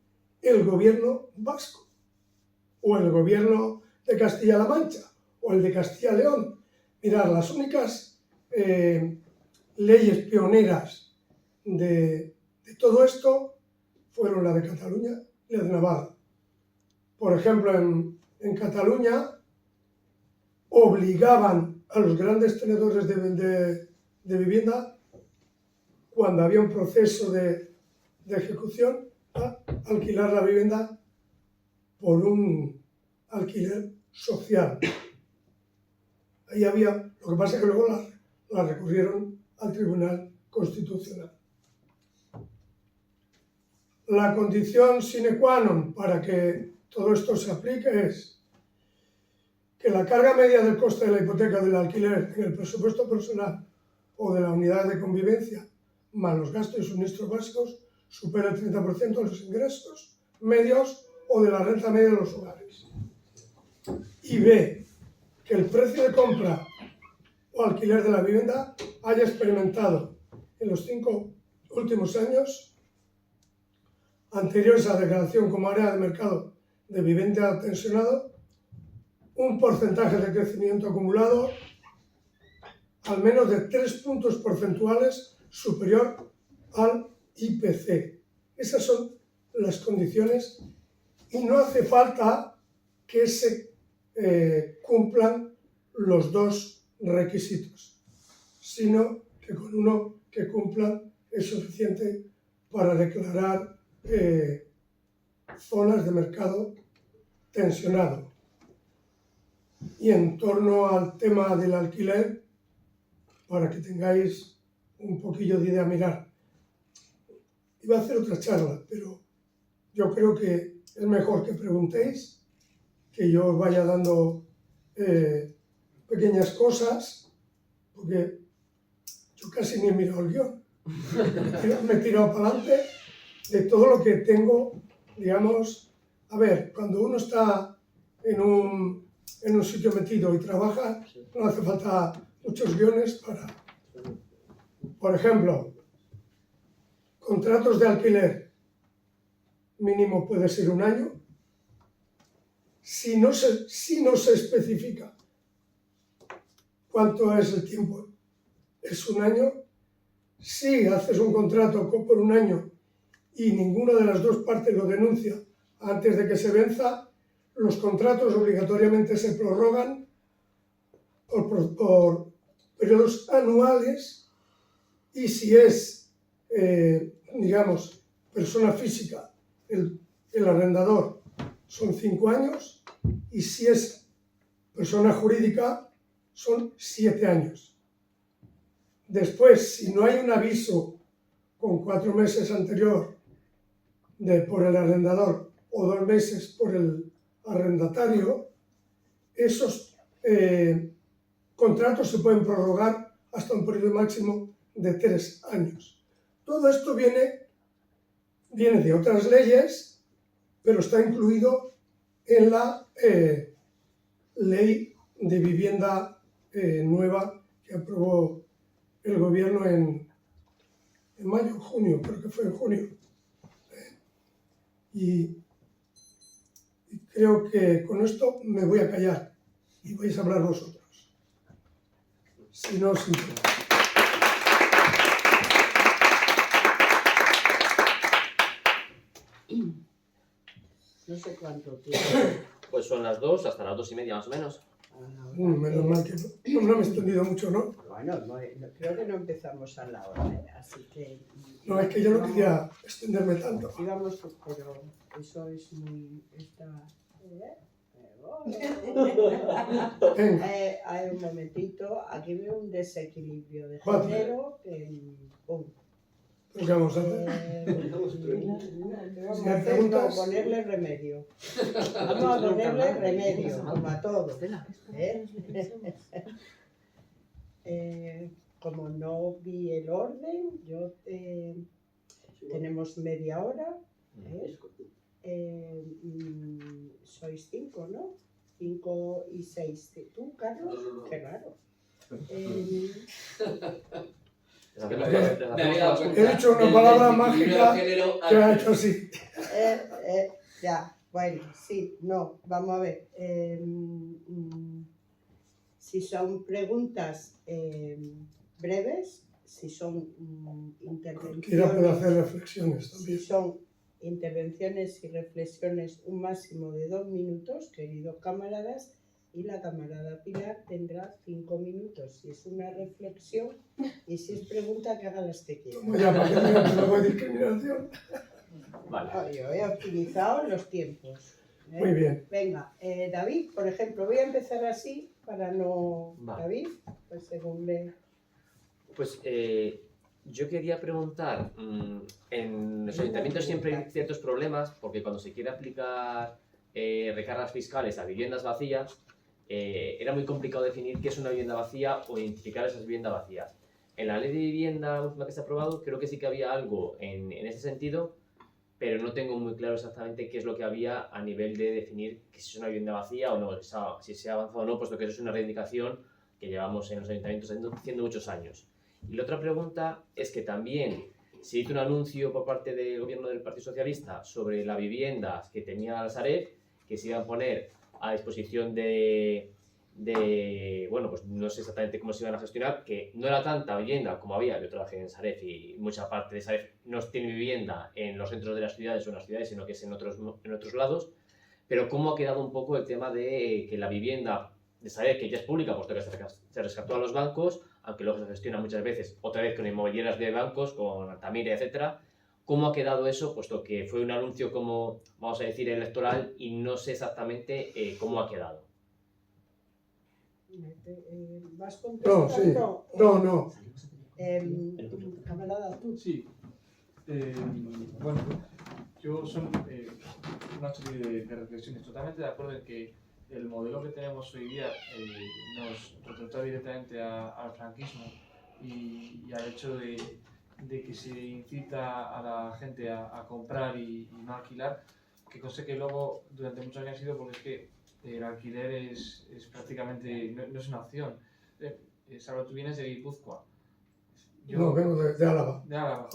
el gobierno vasco, o el gobierno de Castilla-La Mancha, o el de Castilla-León. Mirad, las únicas leyes pioneras de todo esto fueron la de Cataluña y la de Navarra. Por ejemplo, en Cataluña obligaban a los grandes tenedores de vivienda, cuando había un proceso de ejecución, a alquilar la vivienda por un alquiler social. Ahí había, lo que pasa es que luego la recurrieron al Tribunal Constitucional. La condición sine qua non para que todo esto se aplique es que la carga media del coste de la hipoteca del alquiler en el presupuesto personal o de la unidad de convivencia, más los gastos y suministros básicos, supera el 30% de los ingresos medios o de la renta media de los hogares. Y B, que el precio de compra o alquiler de la vivienda haya experimentado en los 5 últimos años anteriores a la declaración como área de mercado de vivienda tensionado un porcentaje de crecimiento acumulado al menos de 3 puntos porcentuales superior al IPC. Esas son las condiciones y no hace falta que se cumplan los dos requisitos, sino que con uno que cumplan es suficiente para declarar zonas de mercado tensionado. Y en torno al tema del alquiler, para que tengáis un poquillo de idea, mirar, iba a hacer otra charla, pero yo creo que es mejor que preguntéis, que yo os vaya dando pequeñas cosas, porque yo casi ni he mirado el guión. Me he tirado para adelante de todo lo que tengo, digamos. A ver, cuando uno está en un sitio metido y trabaja, no hace falta muchos guiones para... Por ejemplo, contratos de alquiler mínimo puede ser 1 año. Si no se especifica cuánto es el tiempo, es 1 año. Si haces un contrato por 1 año y ninguna de las dos partes lo denuncia antes de que se venza, los contratos obligatoriamente se prorrogan por periodos anuales, y si es, digamos, persona física, el arrendador, son 5 años, y si es persona jurídica, son 7 años. Después, si no hay un aviso con 4 meses anterior por el arrendador o 2 meses por el arrendatario, esos contratos se pueden prorrogar hasta un periodo máximo de 3 años. Todo esto viene de otras leyes, pero está incluido en la ley de vivienda nueva que aprobó el gobierno en mayo, junio, creo que fue en junio. Y creo que con esto me voy a callar y vais a hablar vosotros. Si no, sí. No sé cuánto tiempo. Pues son las 2, hasta las 2:30 más o menos. Menos mal que no me he extendido mucho, ¿no? Bueno, creo que no empezamos a la hora, así que... No, es que yo no quería extenderme tanto. Íbamos, pero eso es muy... Hay un momentito, aquí veo un desequilibrio de género que... ¿Qué vamos a hacer? Vamos a hacer, no, ponerle remedio. Vamos a ponerle remedio, como a todos. Como no vi el orden, tenemos media hora. sois 5, ¿no? 5 y 6. ¿Tú, Carlos? No. Qué raro. He dicho una palabra mágica que ha hecho así. Ya, bueno, sí, no, vamos a ver. Si son preguntas breves, si son Cualquiera puede hacer intervenciones, reflexiones si también. son intervenciones y reflexiones, un máximo de 2 minutos, queridos camaradas, y la camarada Pilar tendrá 5 minutos. Si es una reflexión y si es pregunta, que haga las que quiera. Ya, para que digan que luego hay discriminación. Vale. Yo he optimizado los tiempos. Muy bien. Venga, David, por ejemplo, voy a empezar así para no... Vale. David, pues según le... Pues yo quería preguntar, en los ayuntamientos siempre hay ciertos problemas porque cuando se quiere aplicar recargas fiscales a viviendas vacías, era muy complicado definir qué es una vivienda vacía o identificar esas viviendas vacías. En la ley de vivienda última que se ha aprobado, creo que sí que había algo en ese sentido, pero no tengo muy claro exactamente qué es lo que había a nivel de definir que si es una vivienda vacía o no, si se ha avanzado o no, puesto que eso es una reivindicación que llevamos en los ayuntamientos haciendo muchos años. Y la otra pregunta es que también se hizo un anuncio por parte del gobierno del Partido Socialista sobre las viviendas que tenía la Sareb, que se iban a poner a disposición bueno, pues no sé exactamente cómo se iban a gestionar, que no era tanta vivienda como había. Yo trabajé en Sareb y mucha parte de Sareb no tiene vivienda en los centros de las ciudades o en las ciudades, sino que es en otros lados. Pero cómo ha quedado un poco el tema de que la vivienda de Sareb, que ya es pública, puesto que se rescató a los bancos, aunque luego se gestiona muchas veces, otra vez con inmobiliarias de bancos, con Altamira, etcétera. ¿Cómo ha quedado eso? Puesto que fue un anuncio como, vamos a decir, electoral y no sé exactamente cómo ha quedado. ¿Vas contestando? No. Camarada, tú. Sí. Bueno, yo son una serie de reflexiones. Totalmente de acuerdo en que el modelo que tenemos hoy día nos retrata directamente al franquismo y al hecho de que se incita a la gente a comprar y no alquilar, que cosa que luego durante muchos años ha sido porque es que el alquiler es prácticamente, no es una opción. Salvo tú vienes de Guipúzcoa. No, vengo de Álava. De Álava.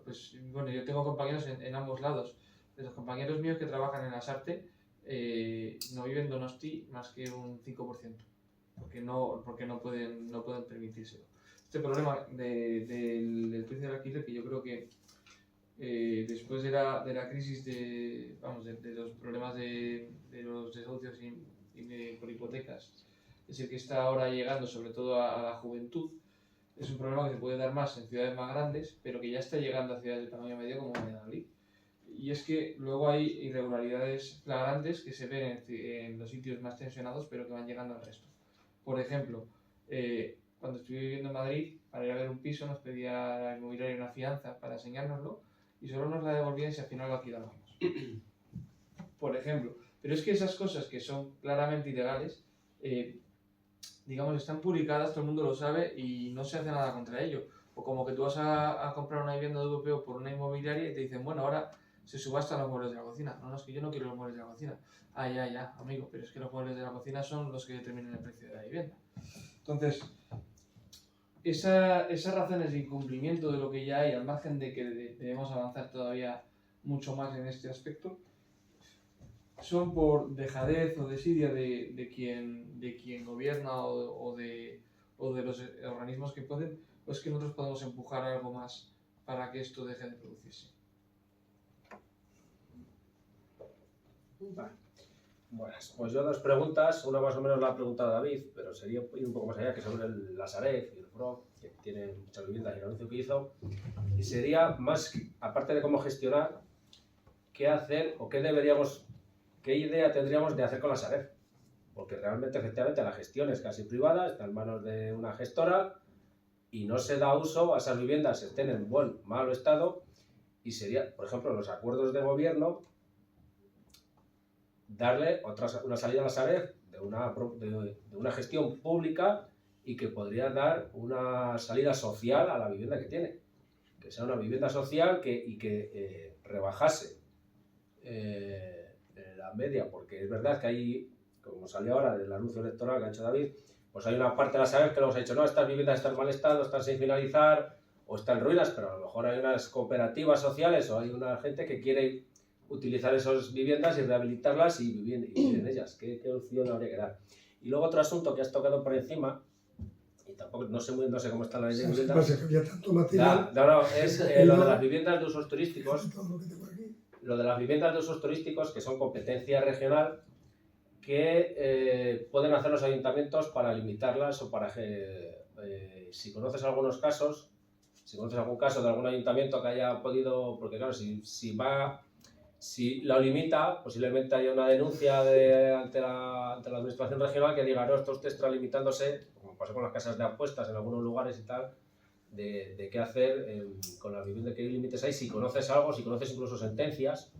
Pues bueno, yo tengo compañeros en ambos lados. De los compañeros míos que trabajan en las Arte, no viven en Donosti más que un 5%, porque no pueden permitírselo. Este problema del precio del alquiler, que yo creo que después de la crisis de los problemas de los desahucios por hipotecas, es el que está ahora llegando sobre todo a la juventud. Es un problema que se puede dar más en ciudades más grandes, pero que ya está llegando a ciudades de tamaño medio como Valladolid. Y es que luego hay irregularidades flagrantes que se ven en los sitios más tensionados, pero que van llegando al resto. Por ejemplo, cuando estuve viviendo en Madrid, para ir a ver un piso nos pedía la inmobiliaria una fianza para enseñárnoslo y solo nos la devolvían si al final lo alquilábamos. Por ejemplo. Pero es que esas cosas que son claramente ilegales, digamos, están publicadas, todo el mundo lo sabe y no se hace nada contra ello. O como que tú vas a comprar una vivienda de VPO por una inmobiliaria y te dicen, bueno, ahora se subastan los muebles de la cocina. No, es que yo no quiero los muebles de la cocina. Ya, amigo, pero es que los muebles de la cocina son los que determinan el precio de la vivienda. Entonces, esas razones de incumplimiento de lo que ya hay, al margen de que debemos avanzar todavía mucho más en este aspecto, son por dejadez o desidia de quien gobierna o de los organismos que pueden, pues que nosotros podemos empujar algo más para que esto deje de producirse. Buenas, pues yo dos preguntas, una más o menos la ha preguntado David, pero sería ir un poco más allá, que sobre la Sareb y el PRO, que tienen muchas viviendas y el anuncio que hizo, y sería más, aparte de cómo gestionar, qué hacer o qué idea tendríamos de hacer con la Sareb, porque realmente, efectivamente, la gestión es casi privada, está en manos de una gestora y no se da uso a esas viviendas, estén en buen o malo estado, y sería, por ejemplo, los acuerdos de gobierno, darle una salida a la Sareb de una gestión pública y que podría dar una salida social a la vivienda que tiene, que sea una vivienda social y que rebajase la la media, porque es verdad que hay, como salió ahora del anuncio electoral que ha hecho David, pues hay una parte de la SAREF que nos ha dicho, no, estas viviendas están en mal estado, están sin finalizar o están en ruinas, pero a lo mejor hay unas cooperativas sociales o hay una gente que quiere utilizar esas viviendas y rehabilitarlas y vivir en ellas. ¿Qué opción habría que dar? Y luego otro asunto que has tocado por encima, y tampoco no sé cómo está la ley de viviendas. Pasa que había tanto material. No, es lo de las viviendas de usos turísticos. Todo lo que tengo aquí. Lo de las viviendas de usos turísticos, que son competencia regional, que pueden hacer los ayuntamientos para limitarlas o para si conoces algunos casos, si conoces algún caso de algún ayuntamiento que haya podido, porque claro, si lo limita, posiblemente haya una denuncia ante la administración regional que diga, no, esto usted está limitándose, como pasó con las casas de apuestas en algunos lugares y tal, de qué hacer con la vivienda, qué límites hay, si conoces algo, si conoces incluso sentencias,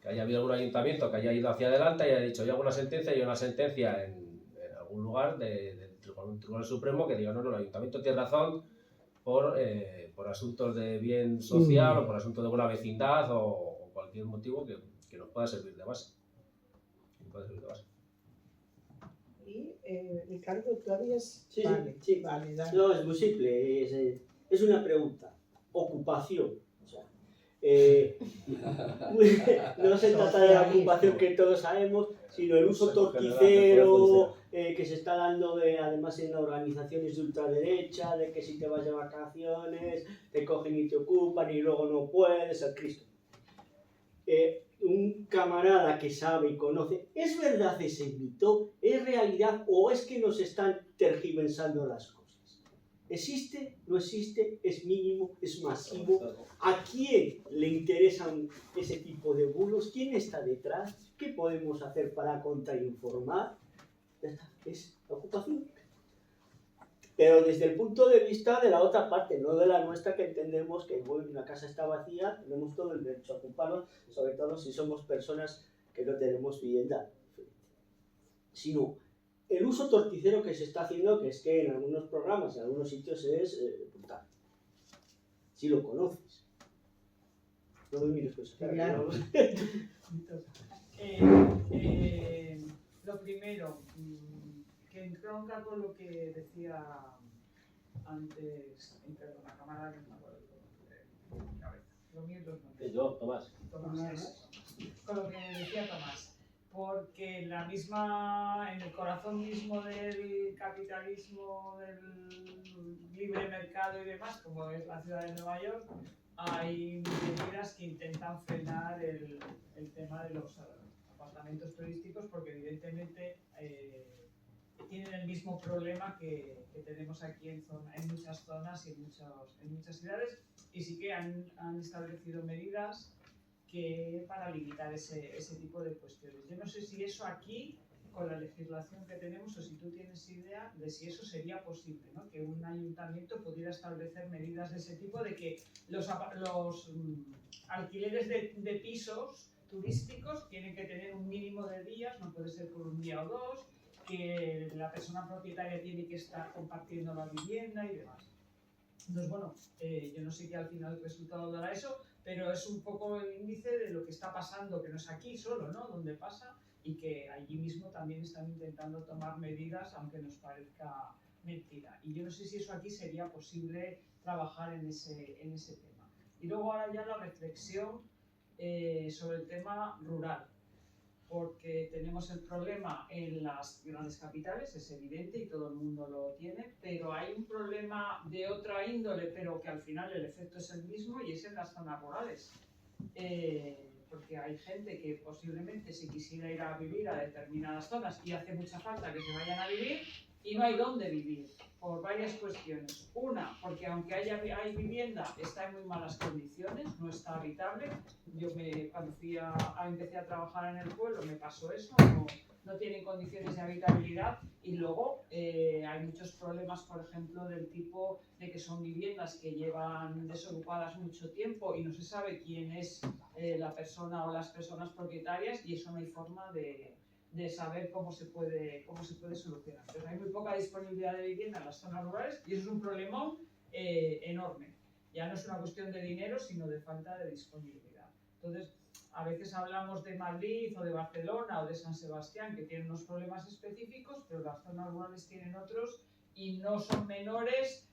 que haya habido algún ayuntamiento que haya ido hacia adelante y haya dicho, yo hago una sentencia, y una sentencia en algún lugar del Tribunal Supremo que diga, no, el ayuntamiento tiene razón por asuntos de bien social o por asuntos de buena vecindad o cualquier motivo que nos pueda servir de base. Y Ricardo, ¿todavía es? Sí, vale, sí. Vale, dale. No, es muy simple, es una pregunta. Ocupación. O sea, no se trata de la ocupación que todos sabemos, sino el uso torticero que se está dando además en organizaciones de ultraderecha, de que si te vas de vacaciones, te cogen y te ocupan y luego no puedes, al Cristo. Un camarada que sabe y conoce, ¿es verdad ese mito? ¿Es realidad o es que nos están tergiversando las cosas? ¿Existe? ¿No existe? ¿Es mínimo? ¿Es masivo? ¿A quién le interesan ese tipo de bulos? ¿Quién está detrás? ¿Qué podemos hacer para contrainformar? Ya está, es la ocupación. Pero desde el punto de vista de la otra parte, no de la nuestra, que entendemos que bueno, una casa está vacía, tenemos todo el derecho a ocuparnos, sobre todo si somos personas que no tenemos vivienda. Sino el uso torticero que se está haciendo, que es que en algunos programas, en algunos sitios es brutal. Si lo conoces. No me mires con esa cara. Claro. Lo primero, que entronca con lo que decía antes, perdón, la cámara que no me acuerdo de cabeza. Lo mío es los nombres. Yo, Tomás. Tomás. Con lo que decía Tomás. Porque en el corazón mismo del capitalismo, del libre mercado y demás, como es la ciudad de Nueva York, hay medidas que intentan frenar el tema de los apartamentos turísticos, porque evidentemente tienen el mismo problema que tenemos aquí en muchas zonas y en muchas ciudades, y sí que han establecido medidas para limitar ese tipo de cuestiones. Yo no sé si eso aquí, con la legislación que tenemos, o si tú tienes idea de si eso sería posible, ¿no? Que un ayuntamiento pudiera establecer medidas de ese tipo, de que los alquileres de pisos turísticos tienen que tener un mínimo de días, no puede ser por un día o dos, que la persona propietaria tiene que estar compartiendo la vivienda y demás. Entonces, bueno, yo no sé qué al final el resultado dará eso, pero es un poco el índice de lo que está pasando, que no es aquí solo, ¿no? Donde pasa, y que allí mismo también están intentando tomar medidas, aunque nos parezca mentira. Y yo no sé si eso aquí sería posible trabajar en ese tema. Y luego ahora ya la reflexión sobre el tema rural, porque tenemos el problema en las grandes capitales, es evidente y todo el mundo lo tiene, pero hay un problema de otra índole, pero que al final el efecto es el mismo, y es en las zonas rurales. Porque hay gente que posiblemente se quisiera ir a vivir a determinadas zonas y hace mucha falta que se vayan a vivir y no hay dónde vivir, por varias cuestiones. Una, porque aunque hay vivienda, está en muy malas condiciones, no está habitable. Yo cuando empecé a trabajar en el pueblo me pasó eso, no tienen condiciones de habitabilidad. Y luego hay muchos problemas, por ejemplo, del tipo de que son viviendas que llevan desocupadas mucho tiempo y no se sabe quién es la persona o las personas propietarias, y eso no hay forma de saber cómo se puede solucionar. Entonces hay muy poca disponibilidad de vivienda en las zonas rurales y eso es un problemón enorme. Ya no es una cuestión de dinero, sino de falta de disponibilidad. Entonces, a veces hablamos de Madrid o de Barcelona o de San Sebastián, que tienen unos problemas específicos, pero las zonas rurales tienen otros y no son menores,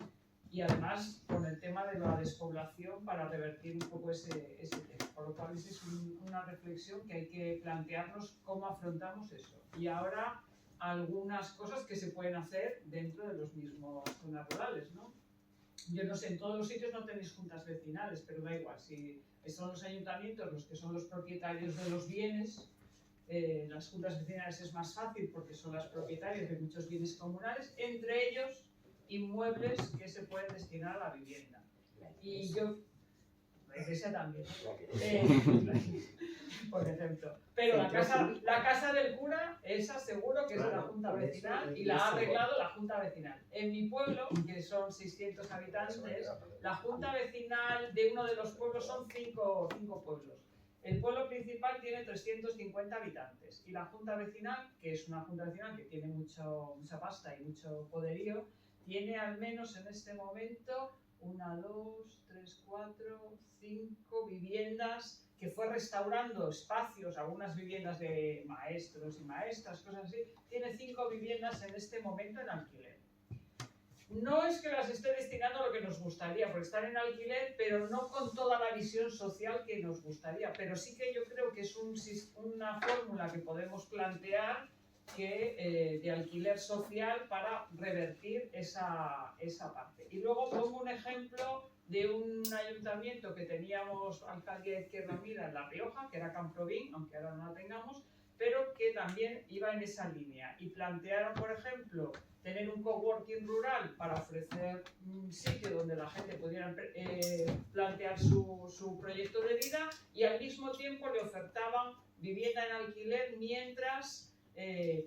y además con el tema de la despoblación para revertir un poco ese tema. Por lo cual esa es una reflexión que hay que plantearnos cómo afrontamos eso. Y ahora algunas cosas que se pueden hacer dentro de los mismos zonas rurales, ¿no? Yo no sé, en todos los sitios no tenéis juntas vecinales, pero da igual, si son los ayuntamientos los que son los propietarios de los bienes, las juntas vecinales es más fácil porque son las propietarias de muchos bienes comunales, entre ellos inmuebles que se pueden destinar a la vivienda. Y yo, la iglesia también, por ejemplo. Pero la casa del cura, esa seguro que es de la junta vecinal y la ha arreglado la junta vecinal. En mi pueblo, que son 600 habitantes, la junta vecinal de uno de los pueblos son 5 pueblos. El pueblo principal tiene 350 habitantes y la junta vecinal, que es una junta vecinal que tiene mucha pasta y mucho poderío, tiene al menos en este momento 1, 2, 3, 4, 5 viviendas que fue restaurando espacios, algunas viviendas de maestros y maestras, cosas así. Tiene 5 viviendas en este momento en alquiler. No es que las esté destinando a lo que nos gustaría, porque están en alquiler, pero no con toda la visión social que nos gustaría. Pero sí que yo creo que es una fórmula que podemos plantear de alquiler social para revertir esa parte. Y luego pongo un ejemplo de un ayuntamiento que teníamos alcaldía de Izquierda Unida en La Rioja, que era Camprovín, aunque ahora no la tengamos, pero que también iba en esa línea. Y plantearon, por ejemplo, tener un coworking rural para ofrecer un sitio donde la gente pudiera plantear su proyecto de vida y al mismo tiempo le ofertaban vivienda en alquiler mientras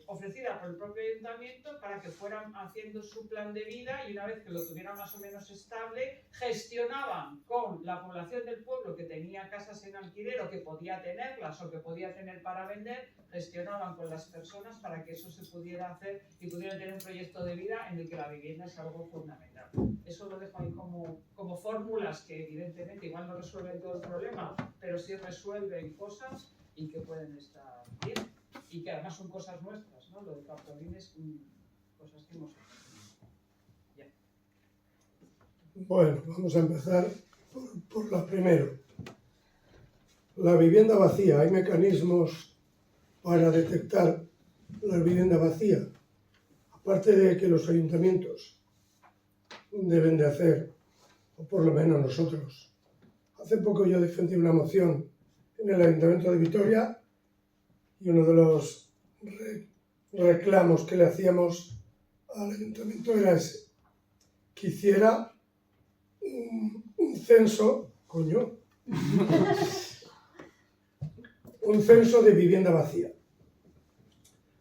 ofrecida por el propio ayuntamiento para que fueran haciendo su plan de vida y una vez que lo tuvieran más o menos estable, gestionaban con la población del pueblo que tenía casas en alquiler o que podía tenerlas o que podía tener para vender, gestionaban con las personas para que eso se pudiera hacer y pudieran tener un proyecto de vida en el que la vivienda es algo fundamental. Eso lo dejo ahí como fórmulas que evidentemente igual no resuelven todo el problema, pero sí resuelven cosas y que pueden estar bien. Y que además son cosas nuestras, ¿no? Lo de Camprovín es cosas que hemos hecho. Ya. Bueno, vamos a empezar por la primero. La vivienda vacía. ¿Hay mecanismos para detectar la vivienda vacía? Aparte de que los ayuntamientos deben de hacer, o por lo menos nosotros. Hace poco yo defendí una moción en el Ayuntamiento de Vitoria y uno de los reclamos que le hacíamos al ayuntamiento era ese, que hiciera un censo, un censo de vivienda vacía.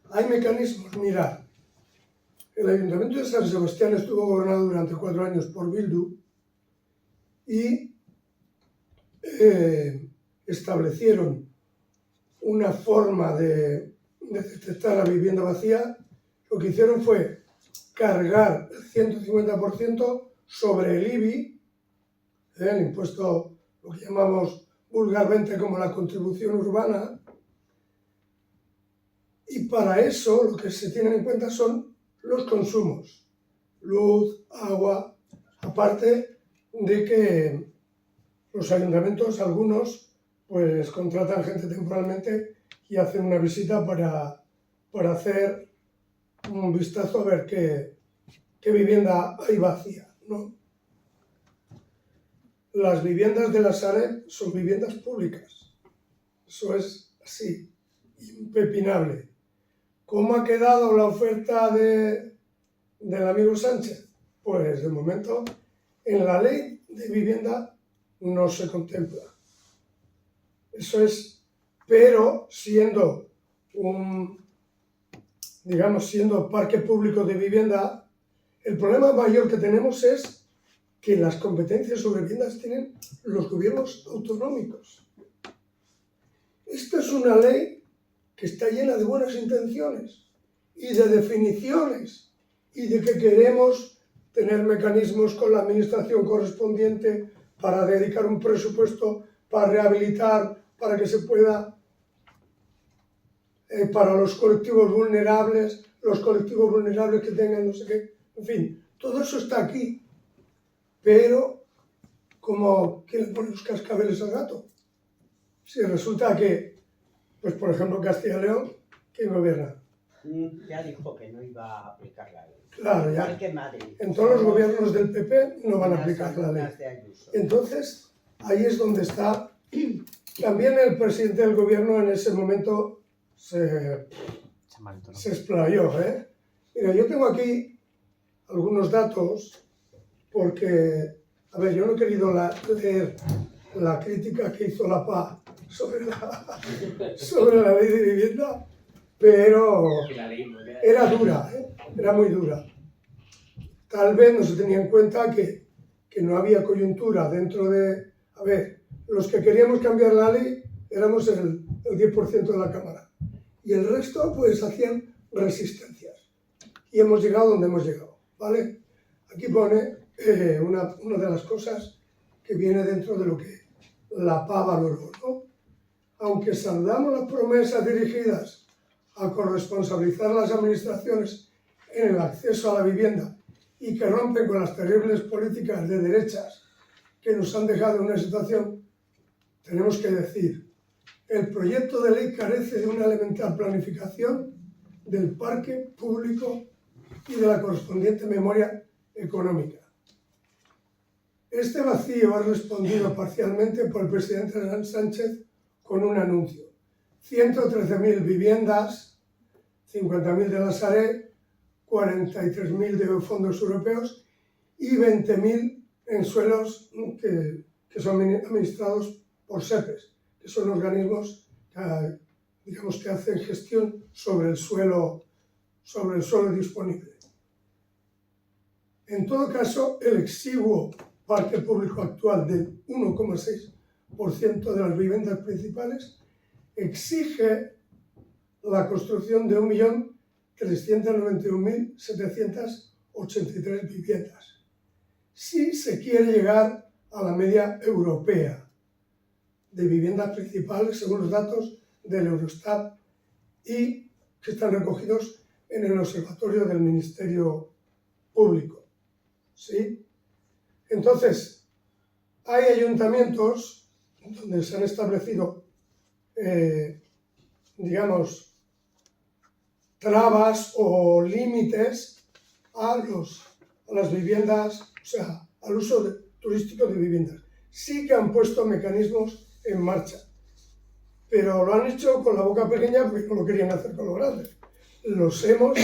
Hay mecanismos, mirad, el ayuntamiento de San Sebastián estuvo gobernado durante 4 años por Bildu y establecieron una forma de detectar la vivienda vacía. Lo que hicieron fue cargar el 150% sobre el IBI, el impuesto, lo que llamamos vulgarmente como la contribución urbana, y para eso lo que se tienen en cuenta son los consumos, luz, agua, aparte de que los ayuntamientos, algunos, pues contratan gente temporalmente y hacen una visita para hacer un vistazo a ver qué vivienda hay vacía, ¿no? Las viviendas de la Sareb son viviendas públicas. Eso es así, impepinable. ¿Cómo ha quedado la oferta del amigo Sánchez? Pues de momento en la ley de vivienda no se contempla. Eso es, pero siendo siendo parque público de vivienda, el problema mayor que tenemos es que las competencias sobre viviendas tienen los gobiernos autonómicos. Esta es una ley que está llena de buenas intenciones y de definiciones y de que queremos tener mecanismos con la administración correspondiente para dedicar un presupuesto para rehabilitar para que se pueda, para los colectivos vulnerables que tengan no sé qué, en fin, todo eso está aquí, pero como ¿quién le pone los cascabeles al gato? Si resulta que, pues por ejemplo Castilla y León, ¿quién gobierna? Ya dijo que no iba a aplicar la ley. Claro, ya. Igual que Madrid. En todos los gobiernos del PP no van a Las aplicar la ley. alumnas de Ayuso. Entonces, ahí es donde está. También el presidente del gobierno en ese momento se explayó. Mira, yo tengo aquí algunos datos porque, a ver, yo no he querido leer la crítica que hizo la PA sobre la ley de vivienda, pero era dura, era muy dura. Tal vez no se tenía en cuenta que no había coyuntura dentro de... A ver, los que queríamos cambiar la ley éramos el 10% de la Cámara y el resto pues hacían resistencias y hemos llegado donde hemos llegado, ¿vale? Aquí pone una de las cosas que viene dentro de lo que la PA valoró, ¿no? Aunque saludamos las promesas dirigidas a corresponsabilizar a las administraciones en el acceso a la vivienda y que rompen con las terribles políticas de derechas que nos han dejado en una situación, tenemos que decir, el proyecto de ley carece de una elemental planificación del parque público y de la correspondiente memoria económica. Este vacío es respondido parcialmente por el presidente Sánchez con un anuncio. 113.000 viviendas, 50.000 de la Sareb, 43.000 de fondos europeos y 20.000 en suelos que son administrados por SEPES, que son organismos que hacen gestión sobre el suelo disponible. En todo caso, el exiguo parque público actual del 1,6% de las viviendas principales exige la construcción de 1.391.783 viviendas, si se quiere llegar a la media europea de viviendas principales, según los datos del Eurostat y que están recogidos en el Observatorio del Ministerio Público. ¿Sí? Entonces, hay ayuntamientos donde se han establecido, digamos, trabas o límites a las viviendas, o sea, al uso turístico de viviendas. Sí que han puesto mecanismos en marcha, pero lo han hecho con la boca pequeña porque no lo querían hacer con lo grande. Los hemos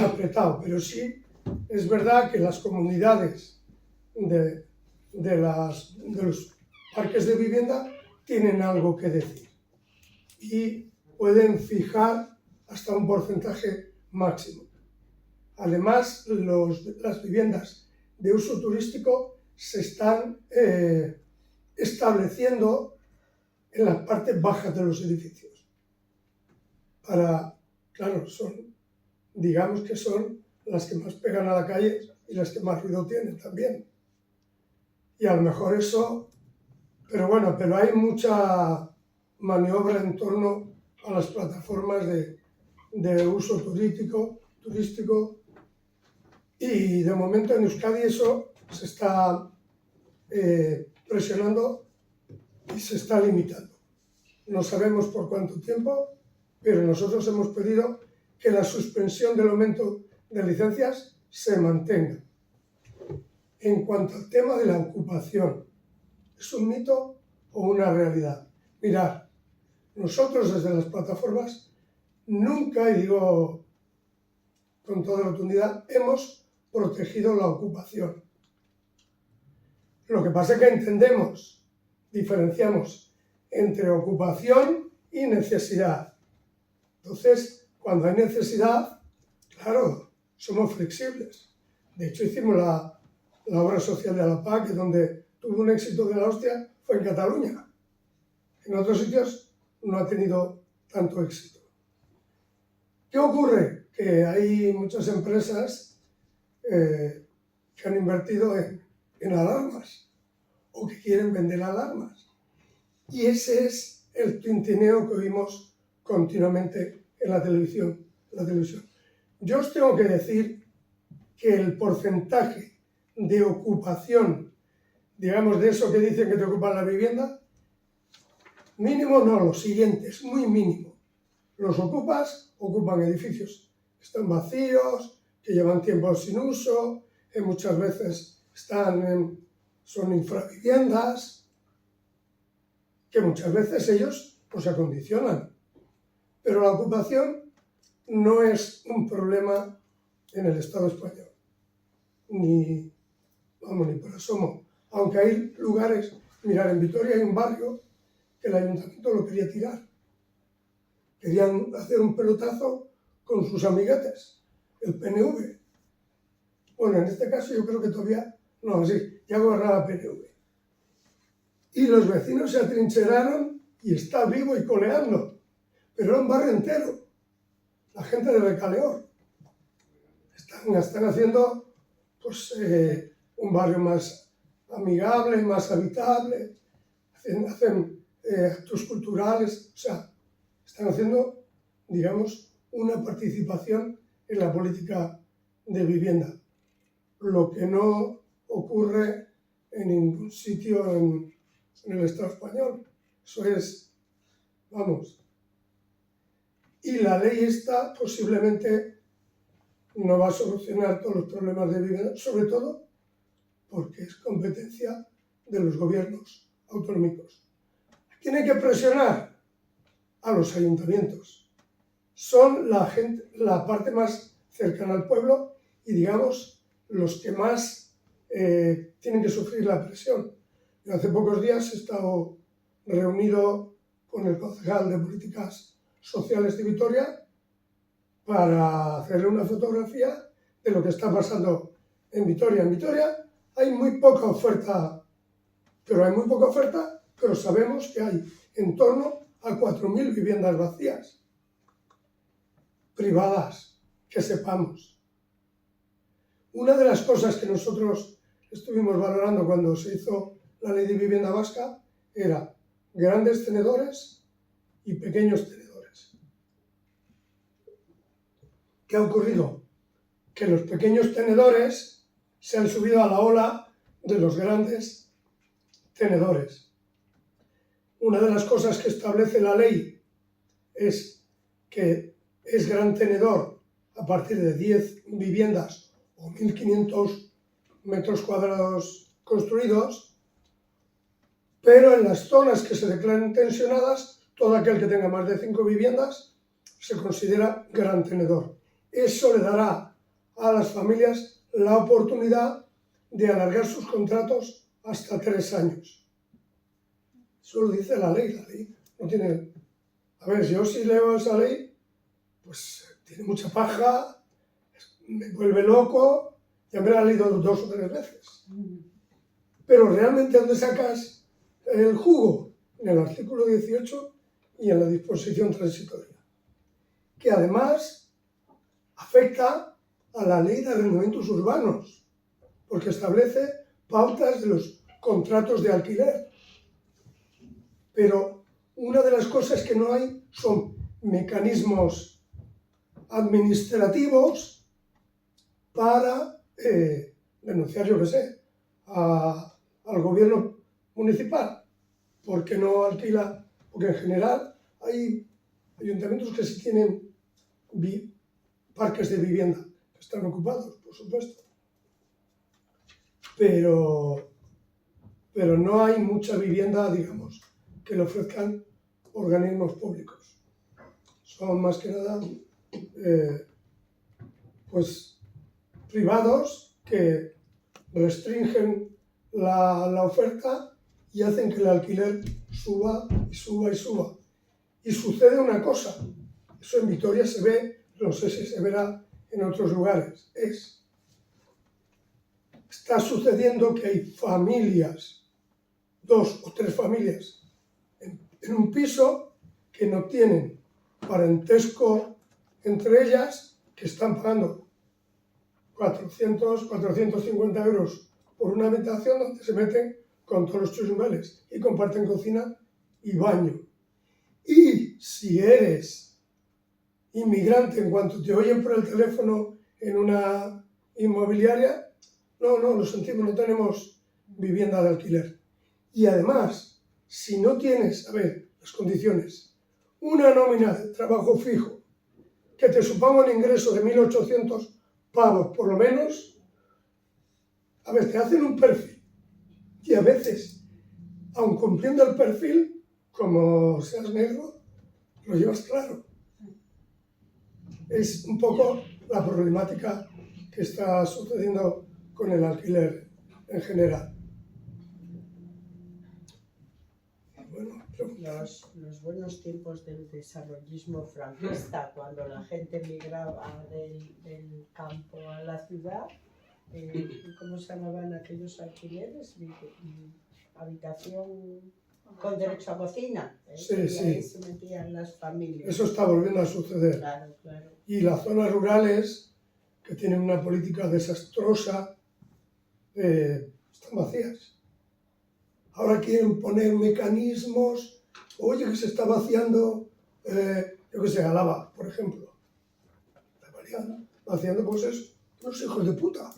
apretado, pero sí es verdad que las comunidades de los parques de vivienda tienen algo que decir y pueden fijar hasta un porcentaje máximo. Además, las viviendas de uso turístico se están estableciendo en las partes bajas de los edificios. Claro, digamos que son las que más pegan a la calle y las que más ruido tienen también. Y a lo mejor eso, pero hay mucha maniobra en torno a las plataformas de uso turístico y de momento en Euskadi eso se está presionando y se está limitando. No sabemos por cuánto tiempo, pero nosotros hemos pedido que la suspensión del aumento de licencias se mantenga. En cuanto al tema de la ocupación, ¿es un mito o una realidad? Mirad, nosotros desde las plataformas nunca, y digo con toda rotundidad, hemos protegido la ocupación. Lo que pasa es que diferenciamos entre ocupación y necesidad. Entonces, cuando hay necesidad, claro, somos flexibles. De hecho, hicimos la obra social de la PA, que donde tuvo un éxito de la hostia fue en Cataluña. En otros sitios no ha tenido tanto éxito. ¿Qué ocurre? Que hay muchas empresas que han invertido en alarmas o que quieren vender alarmas. Y ese es el tintineo que oímos continuamente en la televisión. Yo os tengo que decir que el porcentaje de ocupación, digamos, de eso que dicen que te ocupan la vivienda, mínimo no, lo siguiente, es muy mínimo. Los ocupan edificios que están vacíos, que llevan tiempo sin uso, que muchas veces son infraviviendas, que muchas veces ellos pues acondicionan. Pero la ocupación no es un problema en el Estado español, ni por asomo. Aunque hay lugares, mirar, en Vitoria hay un barrio que el ayuntamiento lo quería tirar. Querían hacer un pelotazo con sus amiguetes, el PNV. Bueno, en este caso yo creo que todavía, no, sí, ya gobernaba PNV. Y los vecinos se atrincheraron y está vivo y coleando. Pero era un barrio entero. La gente de Recaleor. Están haciendo pues, un barrio más amigable, más habitable. Hacen actos culturales. O sea, están haciendo, digamos, una participación en la política de vivienda. Lo que no ocurre en ningún sitio en el Estado español. Eso es, vamos. Y la ley esta posiblemente no va a solucionar todos los problemas de vivienda, sobre todo porque es competencia de los gobiernos autonómicos. Tiene que presionar a los ayuntamientos. Son la parte más cercana al pueblo y, digamos, los que más tienen que sufrir la presión. Yo hace pocos días he estado reunido con el concejal de Políticas Sociales de Vitoria para hacerle una fotografía de lo que está pasando en Vitoria. En Vitoria hay muy poca oferta, pero sabemos que hay en torno a 4.000 viviendas vacías, privadas, que sepamos. Una de las cosas que nosotros estuvimos valorando cuando se hizo la ley de vivienda vasca era grandes tenedores y pequeños tenedores. ¿Qué ha ocurrido? Que los pequeños tenedores se han subido a la ola de los grandes tenedores. Una de las cosas que establece la ley es que es gran tenedor a partir de 10 viviendas o 1.500 metros cuadrados construidos, pero en las zonas que se declaren tensionadas, todo aquel que tenga más de 5 viviendas se considera gran tenedor. Eso le dará a las familias la oportunidad de alargar sus contratos hasta 3 años. Eso lo dice la ley no tiene... A ver, yo si leo esa ley, pues tiene mucha paja, me vuelve loco, ya me la he leído 2 o 3 veces. Pero realmente, ¿dónde sacas el jugo? En el artículo 18 y en la disposición transitoria, que además afecta a la ley de arrendamientos urbanos, porque establece pautas de los contratos de alquiler. Pero una de las cosas que no hay son mecanismos administrativos para denunciar, yo qué sé, al gobierno municipal, porque no alquila, porque en general hay ayuntamientos que sí tienen parques de vivienda, que están ocupados, por supuesto. Pero no hay mucha vivienda, digamos, que le ofrezcan organismos públicos. Son más que nada pues privados que restringen la oferta y hacen que el alquiler suba y suba y suba. Y sucede una cosa, eso en Vitoria se ve, no sé si se verá en otros lugares, está sucediendo que hay familias, 2 o 3 familias, en un piso que no tienen parentesco entre ellas, que están pagando 450 euros por una habitación donde se meten con todos los chusmeles y comparten cocina y baño. Y si eres inmigrante, en cuanto te oyen por el teléfono en una inmobiliaria, no, lo sentimos, no tenemos vivienda de alquiler. Y además, si no tienes, a ver, las condiciones, una nómina de trabajo fijo que te suponga un ingreso de 1.800 pavos por lo menos, a ver, te hacen un perfil. Y a veces, aun cumpliendo el perfil, como seas negro, lo llevas claro. Es un poco la problemática que está sucediendo con el alquiler en general. Bueno, Los buenos tiempos del desarrollismo franquista, cuando la gente migraba del campo a la ciudad, ¿cómo se llamaban aquellos alquileres? Habitación con derecho a cocina. Sí, y sí. ahí se metían las familias. Eso está volviendo a suceder. Claro, claro. Y las zonas rurales, que tienen una política desastrosa, están vacías. Ahora quieren poner mecanismos, oye, que se está vaciando, yo que sé, Álava, por ejemplo. Está vaciando, pues eso, unos hijos de puta,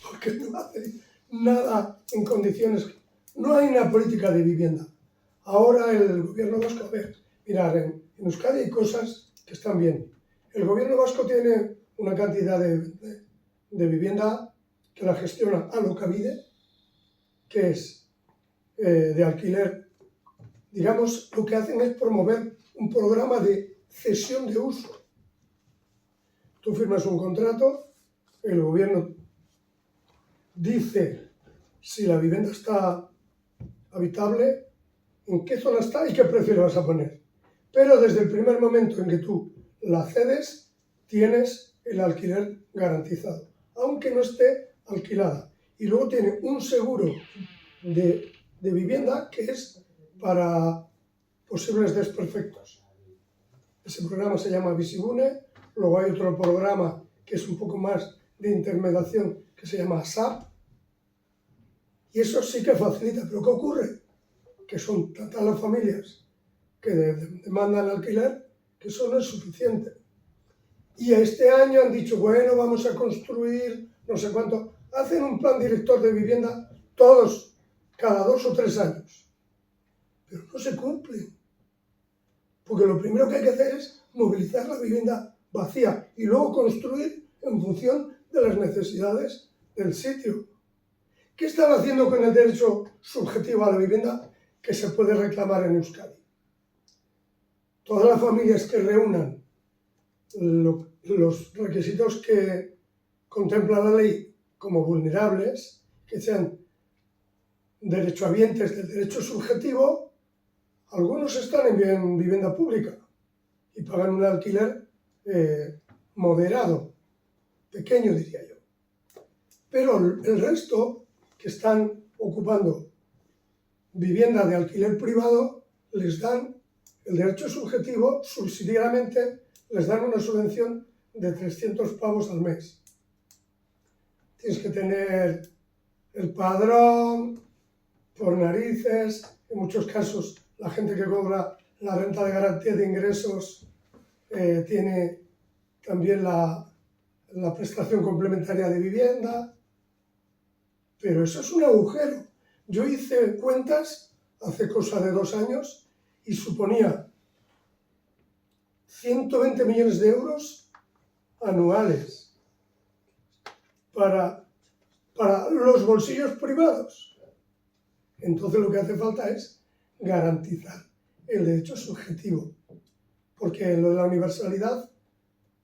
porque no hacen nada en condiciones. No hay una política de vivienda. Ahora el gobierno vasco, a ver, mirad, en Euskadi hay cosas que están bien. El gobierno vasco tiene una cantidad de vivienda que la gestiona Alokabide, que es de alquiler. Digamos, lo que hacen es promover un programa de cesión de uso. Tú firmas un contrato, el gobierno dice si la vivienda está habitable, en qué zona está y qué precio le vas a poner. Pero desde el primer momento en que tú la cedes, tienes el alquiler garantizado, aunque no esté alquilada. Y luego tiene un seguro de vivienda que es para posibles desperfectos. Ese programa se llama Bizigune. Luego hay otro programa que es un poco más de intermediación que se llama SAP. Y eso sí que facilita. ¿Pero qué ocurre? Que son tantas las familias que demandan alquiler que eso no es suficiente. Y este año han dicho, bueno, vamos a construir no sé cuánto. Hacen un plan director de vivienda todos, cada 2 o 3 años. Pero no se cumplen. Porque lo primero que hay que hacer es movilizar la vivienda vacía y luego construir en función de las necesidades del sitio. ¿Qué están haciendo con el derecho subjetivo a la vivienda que se puede reclamar en Euskadi? Todas las familias que reúnan los requisitos que contempla la ley como vulnerables, que sean derechohabientes del derecho subjetivo, algunos están en vivienda pública y pagan un alquiler moderado, pequeño diría yo. Pero el resto que están ocupando vivienda de alquiler privado, les dan el derecho subjetivo, subsidiariamente les dan una subvención de 300 pavos al mes. Tienes que tener el padrón, por narices, en muchos casos la gente que cobra la renta de garantía de ingresos tiene también la prestación complementaria de vivienda, pero eso es un agujero. Yo hice cuentas hace cosa de 2 años y suponía 120 millones de euros anuales para los bolsillos privados. Entonces lo que hace falta es garantizar el derecho subjetivo, porque lo de la universalidad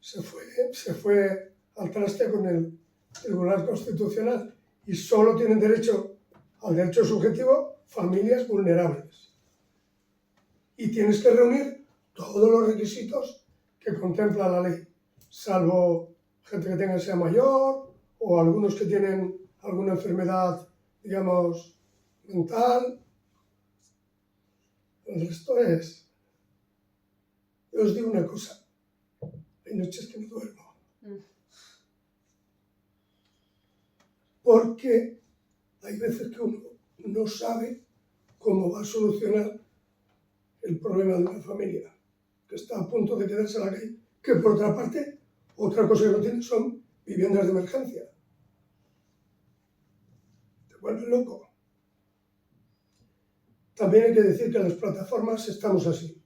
se fue al traste con el Tribunal Constitucional y solo tienen derecho al derecho subjetivo familias vulnerables. Y tienes que reunir todos los requisitos que contempla la ley, salvo gente que sea mayor o algunos que tienen alguna enfermedad, digamos, mental. El resto es... Yo os digo una cosa, hay noches que no duermo. Porque hay veces que uno no sabe cómo va a solucionar el problema de una familia que está a punto de quedarse en la calle, que por otra parte, otra cosa que no tiene son viviendas de emergencia. Te vuelve loco. También hay que decir que en las plataformas estamos así,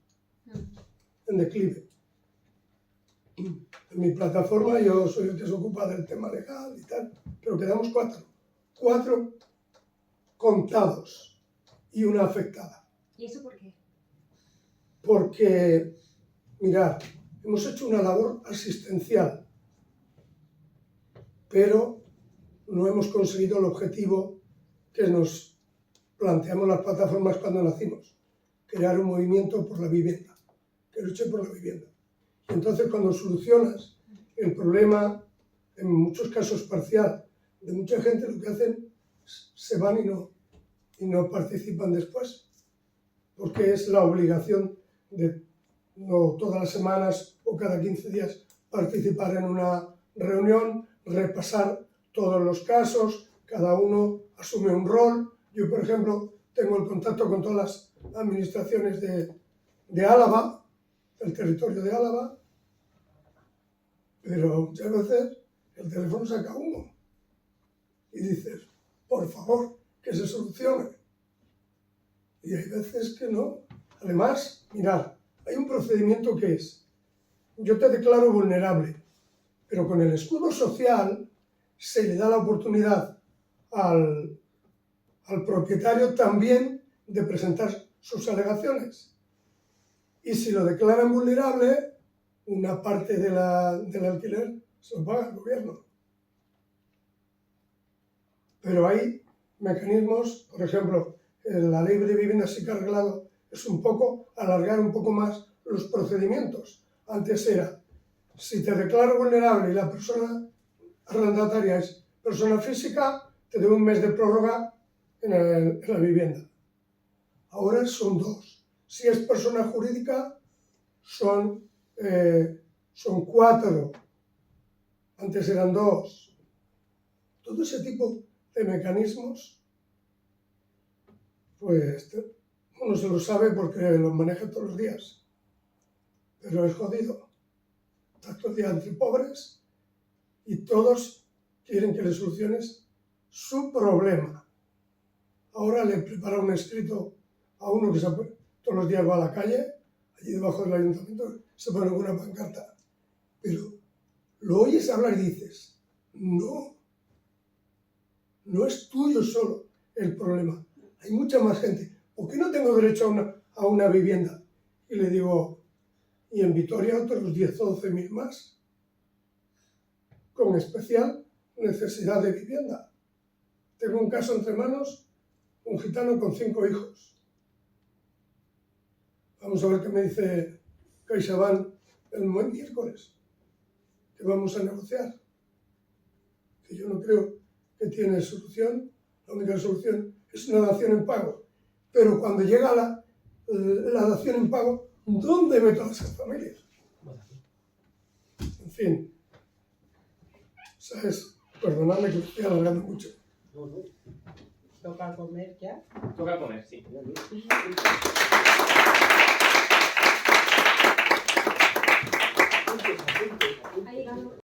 en declive. En mi plataforma yo soy el que se ocupa del tema legal y tal, pero quedamos 4 contados y una afectada. ¿Y eso por qué? Porque, mirad, hemos hecho una labor asistencial, pero no hemos conseguido el objetivo que nos planteamos las plataformas cuando nacimos, crear un movimiento por la vivienda, que luche por la vivienda. Y entonces cuando solucionas el problema, en muchos casos parcial, de mucha gente, lo que hacen, se van y no participan después, porque es la obligación de no todas las semanas o cada 15 días participar en una reunión, repasar todos los casos, cada uno asume un rol. Yo, por ejemplo, tengo el contacto con todas las administraciones de Álava, del territorio de Álava, pero muchas veces el teléfono saca humo y dices, por favor, que se solucione. Y hay veces que no. Además, mirad, hay un procedimiento que es, yo te declaro vulnerable, pero con el escudo social se le da la oportunidad al propietario también de presentar sus alegaciones. Y si lo declaran vulnerable, una parte del alquiler se lo paga el gobierno. Pero hay mecanismos, por ejemplo, la ley de vivienda sí que ha arreglado, es un poco alargar un poco más los procedimientos. Antes era, si te declaro vulnerable y la persona arrendataria es persona física, te doy un mes de prórroga en la vivienda. Ahora son 2. Si es persona jurídica, son 4. Antes eran 2. Todo ese tipo de mecanismos, pues uno se lo sabe porque los maneja todos los días, pero es jodido. Estás todo el día entre pobres y todos quieren que le soluciones su problema. Ahora le he preparado un escrito a uno que todos los días va a la calle, allí debajo del ayuntamiento, se pone una pancarta, pero lo oyes hablar y dices, no es tuyo solo el problema, hay mucha más gente. ¿Por qué no tengo derecho a una vivienda? Y le digo, y en Vitoria otros 10 o 11.000 más, con especial necesidad de vivienda. Tengo un caso entre manos, un gitano con 5 hijos. Vamos a ver qué me dice CaixaBank el miércoles, que vamos a negociar. Que yo no creo que tiene solución, la única solución es una dación en pago. Pero cuando llega la dación en pago, ¿dónde meto a esas familias? En fin, ¿sabes? Perdonadme que estoy alargando mucho. Toca comer ya. Toca comer, sí. Ha llegado